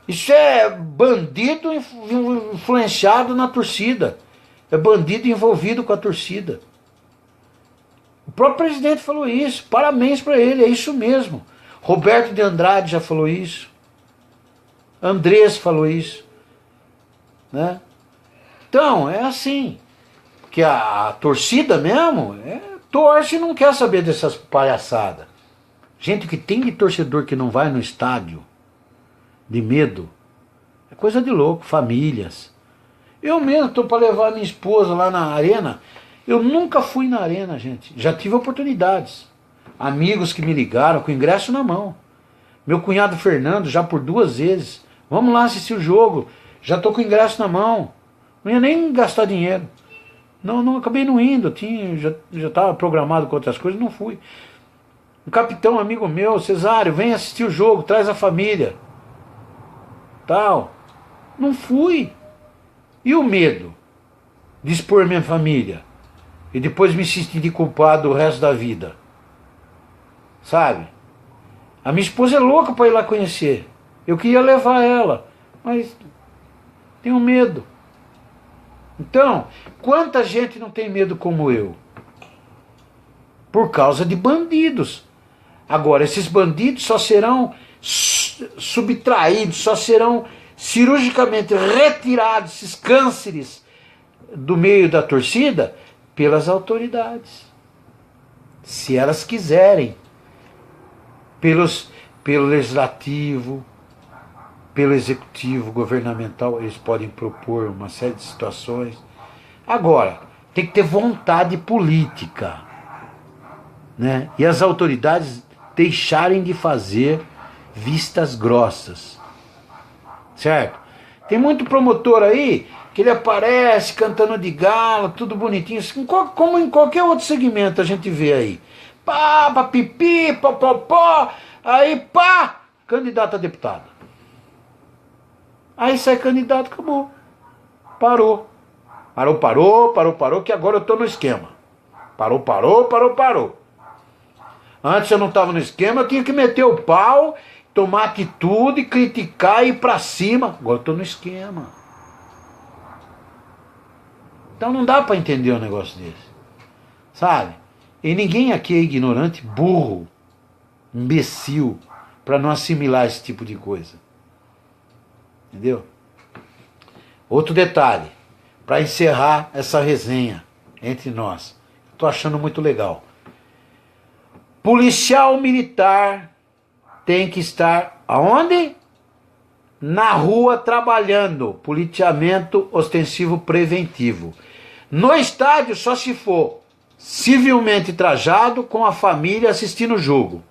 Isso é bandido influenciado na torcida. É bandido envolvido com a torcida. O próprio presidente falou isso. Parabéns para ele, é isso mesmo. Roberto de Andrade já falou isso. Andrés falou isso. Né? Então, é assim. Porque a torcida mesmo torce e não quer saber dessas palhaçadas. Gente que tem de torcedor que não vai no estádio, de medo, é coisa de louco, famílias. Eu mesmo estou para levar minha esposa lá na arena. Eu nunca fui na arena, gente. Já tive oportunidades. Amigos que me ligaram com ingresso na mão. Meu cunhado Fernando, já por 2 vezes. Vamos lá assistir o jogo. Já estou com ingresso na mão. Não ia nem gastar dinheiro. Não acabei não indo. Já estava programado com outras coisas, não fui. Um capitão, amigo meu, Cesário, vem assistir o jogo, traz a família. Tal. Não fui. E o medo de expor minha família e depois me sentir culpado o resto da vida? Sabe? A minha esposa é louca para ir lá conhecer. Eu queria levar ela, mas tenho medo. Então, quanta gente não tem medo como eu? Por causa de bandidos. Agora, esses bandidos só serão subtraídos, só serão cirurgicamente retirados, esses cânceres do meio da torcida, pelas autoridades. Se elas quiserem, pelo legislativo, pelo executivo governamental, eles podem propor uma série de situações. Agora, tem que ter vontade política, né? E as autoridades deixarem de fazer vistas grossas, certo? Tem muito promotor aí que ele aparece cantando de gala, tudo bonitinho, como em qualquer outro segmento a gente vê aí. Pá, pá, pipi, pó, pó, pó, aí pá, candidato a deputado. Aí sai candidato, acabou. Parou, que agora eu tô no esquema. Parou. Antes eu não estava no esquema, eu tinha que meter o pau, tomar atitude, criticar e ir pra cima. Agora eu tô no esquema. Então não dá para entender um negócio desse. Sabe? E ninguém aqui é ignorante, burro, imbecil, para não assimilar esse tipo de coisa. Entendeu? Outro detalhe, para encerrar essa resenha entre nós. Estou achando muito legal. Policial militar tem que estar aonde? Na rua trabalhando. Policiamento ostensivo preventivo. No estádio só se for civilmente trajado, com a família assistindo o jogo.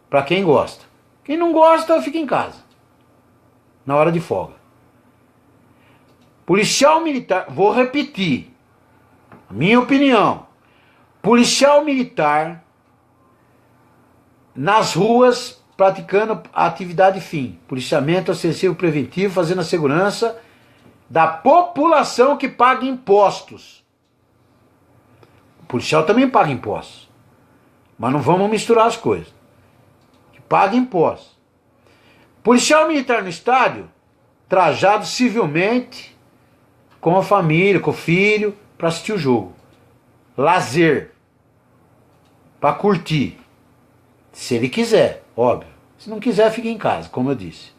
Para quem gosta. Quem não gosta, fica em casa. Na hora de folga. Policial militar, vou repetir. Minha opinião. Policial militar nas ruas praticando a atividade fim. Policiamento ostensivo preventivo, fazendo a segurança da população que paga impostos. O policial também paga impostos. Mas não vamos misturar as coisas. Que paga impostos. Policial militar no estádio, trajado civilmente, com a família, com o filho, para assistir o jogo. Lazer. Para curtir. Se ele quiser, óbvio. Se não quiser, fica em casa, como eu disse.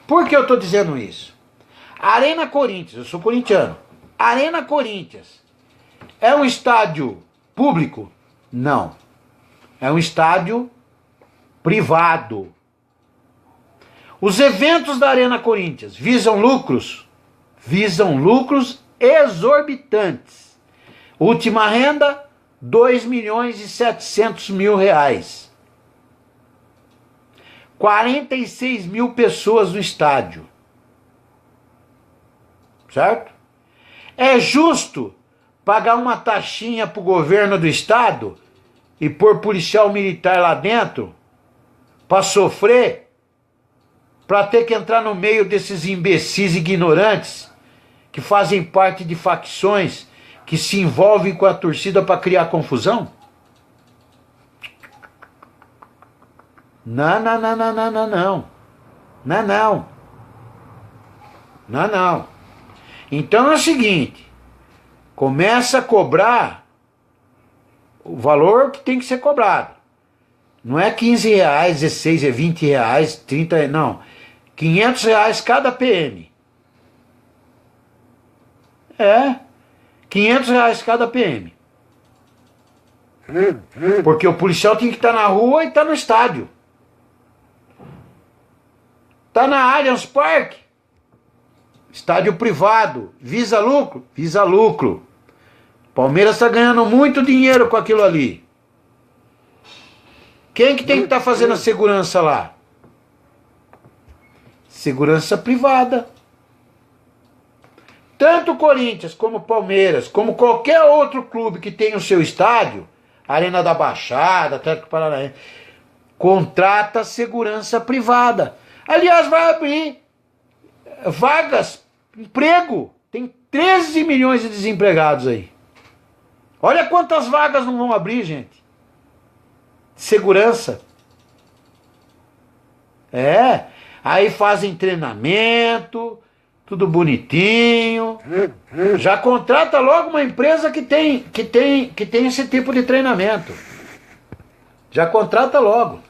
Por que eu estou dizendo isso? Arena Corinthians, eu sou corintiano. Arena Corinthians é um estádio público? Não. É um estádio privado. Os eventos da Arena Corinthians visam lucros? Visam lucros exorbitantes. Última renda, 2.700.000 reais. 46 mil pessoas no estádio. Certo? É justo pagar uma taxinha pro governo do estado e pôr policial militar lá dentro para sofrer, para ter que entrar no meio desses imbecis ignorantes que fazem parte de facções que se envolvem com a torcida para criar confusão? Não. Então é o seguinte, começa a cobrar o valor que tem que ser cobrado. Não é 15 reais, 16, é 20 reais, 30, não. 500 reais cada PM. É, 500 reais cada PM. Porque o policial tem que estar na rua e estar no estádio. Está na Allianz Parque, estádio privado, visa lucro? Visa lucro. Palmeiras está ganhando muito dinheiro com aquilo ali. Quem que tem que estar fazendo a segurança lá? Segurança privada. Tanto o Corinthians como o Palmeiras, como qualquer outro clube que tenha o seu estádio, Arena da Baixada, Atlético Paranaense, contrata segurança privada. Aliás, vai abrir vagas, emprego. Tem 13 milhões de desempregados aí. Olha quantas vagas não vão abrir, gente. Segurança. É. Aí fazem treinamento, tudo bonitinho. Já contrata logo uma empresa que tem esse tipo de treinamento. Já contrata logo.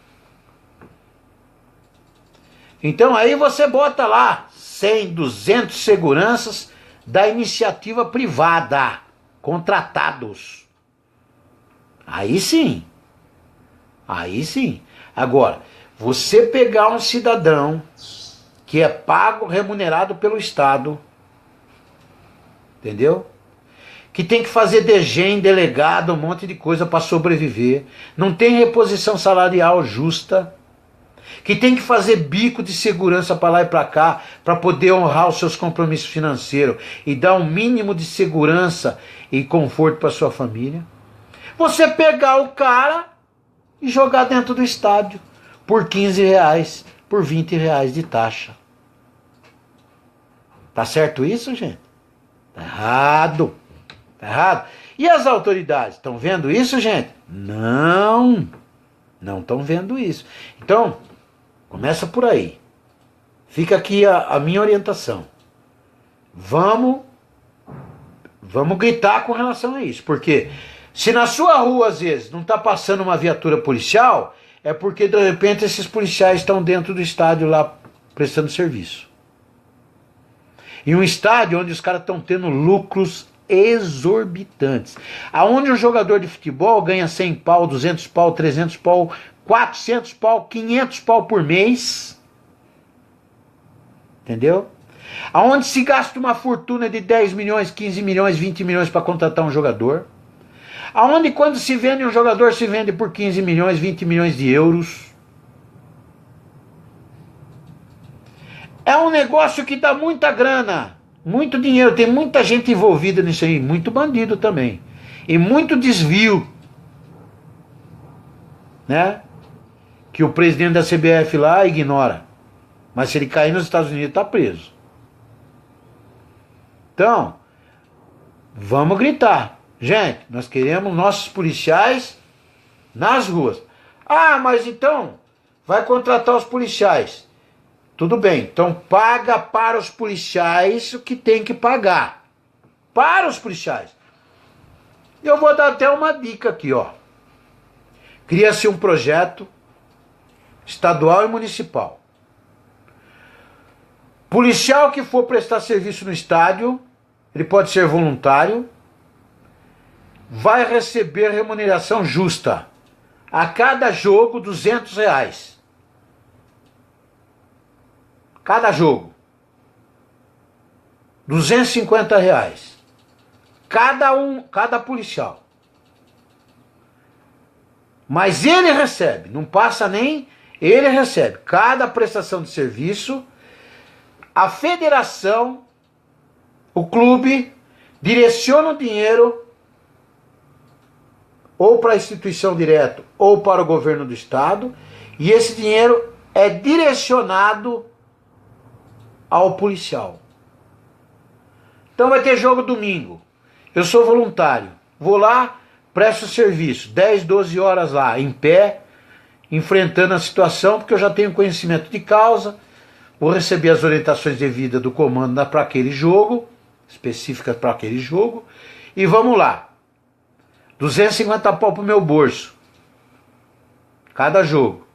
Então aí você bota lá 100, 200 seguranças da iniciativa privada, contratados. Aí sim. Aí sim. Agora, você pegar um cidadão que é pago, remunerado pelo Estado, entendeu? Que tem que fazer DGEM, delegado, um monte de coisa para sobreviver, não tem reposição salarial justa, que tem que fazer bico de segurança para lá e para cá, para poder honrar os seus compromissos financeiros e dar um mínimo de segurança e conforto para sua família. Você pegar o cara e jogar dentro do estádio por R$ 15, por R$ 20 de taxa. Tá certo isso, gente? Tá errado. Tá errado. E as autoridades estão vendo isso, gente? Não. Não estão vendo isso. Então, começa por aí. Fica aqui a minha orientação. Vamos gritar com relação a isso. Porque se na sua rua, às vezes, não está passando uma viatura policial, é porque, de repente, esses policiais estão dentro do estádio lá prestando serviço. Em um estádio onde os caras estão tendo lucros exorbitantes. Aonde um jogador de futebol ganha 100 pau, 200 pau, 300 pau, 400 pau, 500 pau por mês. Entendeu? Aonde se gasta uma fortuna de 10 milhões, 15 milhões, 20 milhões para contratar um jogador. Aonde quando se vende um jogador se vende por 15 milhões, 20 milhões de euros. É um negócio que dá muita grana, muito dinheiro, tem muita gente envolvida nisso aí, muito bandido também. E muito desvio, né? Que o presidente da CBF lá ignora. Mas se ele cair nos Estados Unidos, está preso. Então, vamos gritar. Gente, nós queremos nossos policiais nas ruas. Ah, mas então, vai contratar os policiais. Tudo bem, então paga para os policiais o que tem que pagar. Para os policiais. Eu vou dar até uma dica aqui, ó. Cria-se um projeto estadual e municipal. Policial que for prestar serviço no estádio, ele pode ser voluntário, vai receber remuneração justa. A cada jogo, R$ 200. Cada jogo. R$ 250. Cada policial. Mas ele recebe, não passa nem, ele recebe. Cada prestação de serviço, a federação, o clube, direciona o dinheiro ou para a instituição direto ou para o governo do estado, e esse dinheiro é direcionado ao policial. Então vai ter jogo domingo. Eu sou voluntário. Vou lá, presto serviço. 10, 12 horas lá, em pé, enfrentando a situação, porque eu já tenho conhecimento de causa. Vou receber as orientações devidas do comando para aquele jogo, específicas para aquele jogo. E vamos lá. 250 pau pro meu bolso. Cada jogo.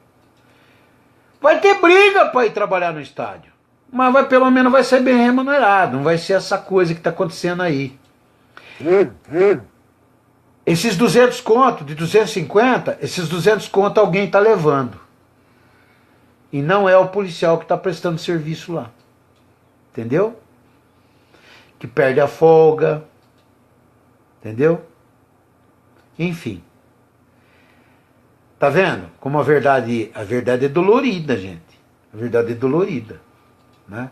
Vai ter briga para ir trabalhar no estádio. Mas pelo menos vai ser bem remunerado. Não vai ser essa coisa que está acontecendo aí. Esses 200 conto, de 250, esses 200 conto alguém está levando. E não é o policial que está prestando serviço lá. Entendeu? Que perde a folga. Entendeu? Enfim. Tá vendo? Como a verdade é dolorida, gente. A verdade é dolorida. Né?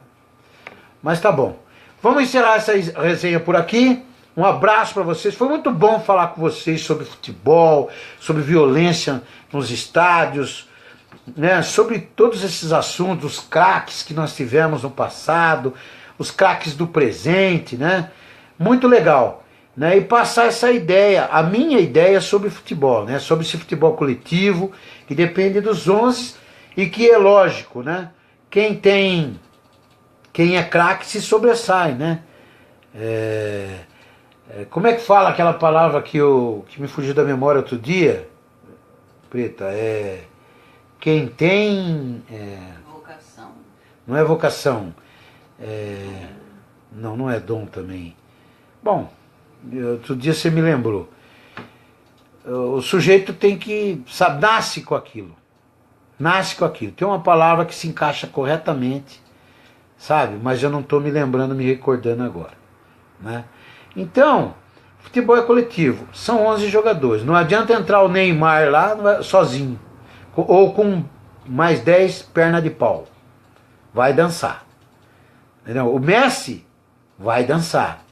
Mas tá bom. Vamos encerrar essa resenha por aqui. Um abraço para vocês. Foi muito bom falar com vocês sobre futebol, sobre violência nos estádios, né? Sobre todos esses assuntos, os craques que nós tivemos no passado, os craques do presente, né? Muito legal. Né? E passar essa ideia, a minha ideia sobre futebol, né? Sobre esse futebol coletivo, que depende dos 11 e que é lógico, né? Quem é craque se sobressai, né? Como é que fala aquela palavra que me fugiu da memória outro dia? Preta, quem tem...
Vocação.
Não é vocação. Não é dom também. Bom, outro dia você me lembrou. O sujeito tem que, sabe, nasce com aquilo. Nasce com aquilo. Tem uma palavra que se encaixa corretamente, sabe? Mas eu não estou me lembrando, me recordando agora, né? Então, futebol é coletivo. São 11 jogadores. Não adianta entrar o Neymar lá sozinho. Ou com mais 10 perna de pau. Vai dançar. Entendeu? O Messi vai dançar.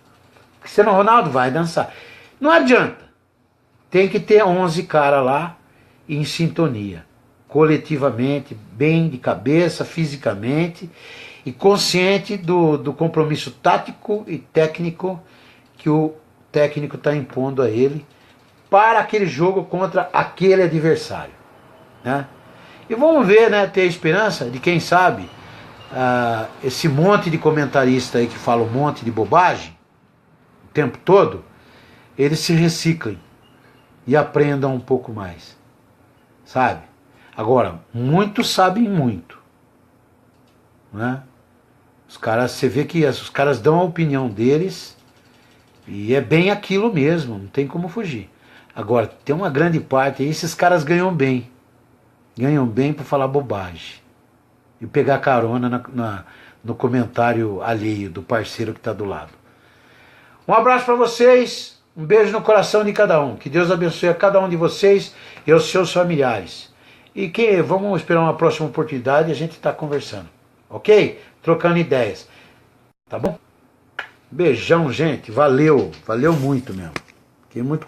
O Cristiano Ronaldo vai dançar. Não adianta. Tem que ter 11 caras lá em sintonia. Coletivamente, bem de cabeça, fisicamente, e consciente do compromisso tático e técnico que o técnico está impondo a ele para aquele jogo contra aquele adversário, né? E vamos ver, né, ter a esperança de, quem sabe, esse monte de comentarista aí que fala um monte de bobagem o tempo todo, eles se reciclem e aprendam um pouco mais, sabe? Agora, muitos sabem muito, né? Os caras, você vê que os caras dão a opinião deles e é bem aquilo mesmo, não tem como fugir. Agora, tem uma grande parte aí, esses caras ganham bem para falar bobagem e pegar carona no comentário alheio do parceiro que está do lado. Um abraço para vocês, um beijo no coração de cada um, que Deus abençoe a cada um de vocês e aos seus familiares. E que vamos esperar uma próxima oportunidade e a gente está conversando, ok? Trocando ideias, tá bom? Beijão, gente, valeu muito mesmo. Fiquei muito